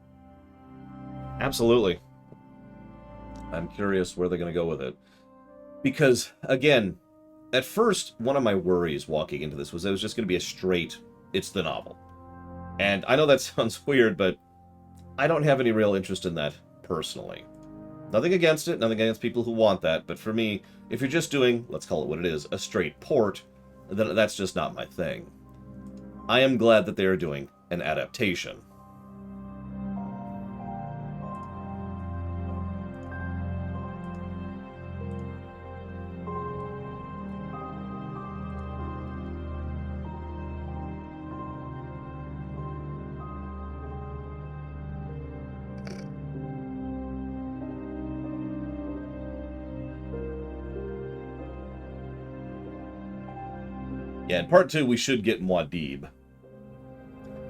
Absolutely. I'm curious where they're going to go with it. Because, again, at first, one of my worries walking into this was it was just going to be a straight, it's the novel. And I know that sounds weird, but I don't have any real interest in that personally. Nothing against it, nothing against people who want that, but for me, if you're just doing, let's call it what it is, a straight port, then that's just not my thing. I am glad that they are doing an adaptation. Yeah, in part 2, we should get Muad'Dib.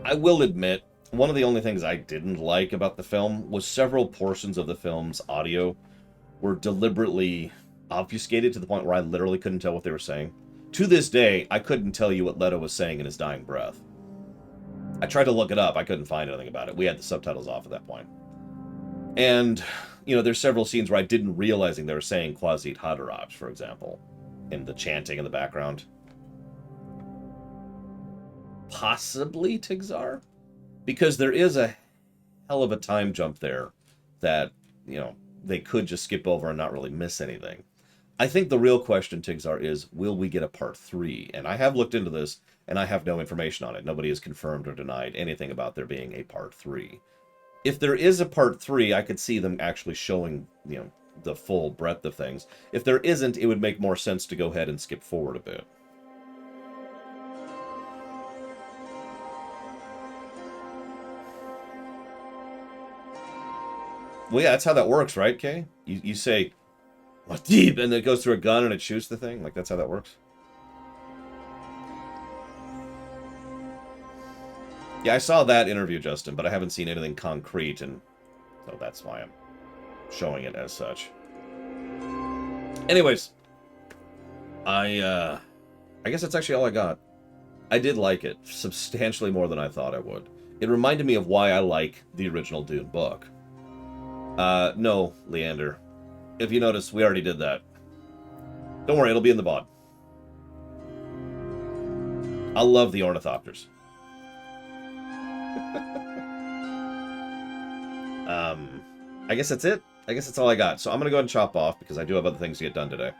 I will admit, one of the only things I didn't like about the film was several portions of the film's audio were deliberately obfuscated to the point where I literally couldn't tell what they were saying. To this day, I couldn't tell you what Leto was saying in his dying breath. I tried to look it up, I couldn't find anything about it. We had the subtitles off at that point. And, there's several scenes where I didn't realizing they were saying Quasit Haderach, for example, in the chanting in the background. Possibly Tigzar? Because there is a hell of a time jump there that, they could just skip over and not really miss anything. I think the real question, Tigzar, is will we get a part 3? And I have looked into this, and I have no information on it. Nobody has confirmed or denied anything about there being a part 3. If there is a part 3, I could see them actually showing, the full breadth of things. If there isn't, it would make more sense to go ahead and skip forward a bit. Well, yeah, that's how that works, right, Kay? You say, what deep? And it goes through a gun and it shoots the thing? Like, that's how that works? Yeah, I saw that interview, Justin, but I haven't seen anything concrete, and so that's why I'm showing it as such. Anyways, I guess that's actually all I got. I did like it, substantially more than I thought I would. It reminded me of why I like the original Dune book. No, Leander. If you notice, we already did that. Don't worry, it'll be in the VOD. I love the ornithopters. I guess that's it. I guess that's all I got. So I'm going to go ahead and chop off because I do have other things to get done today.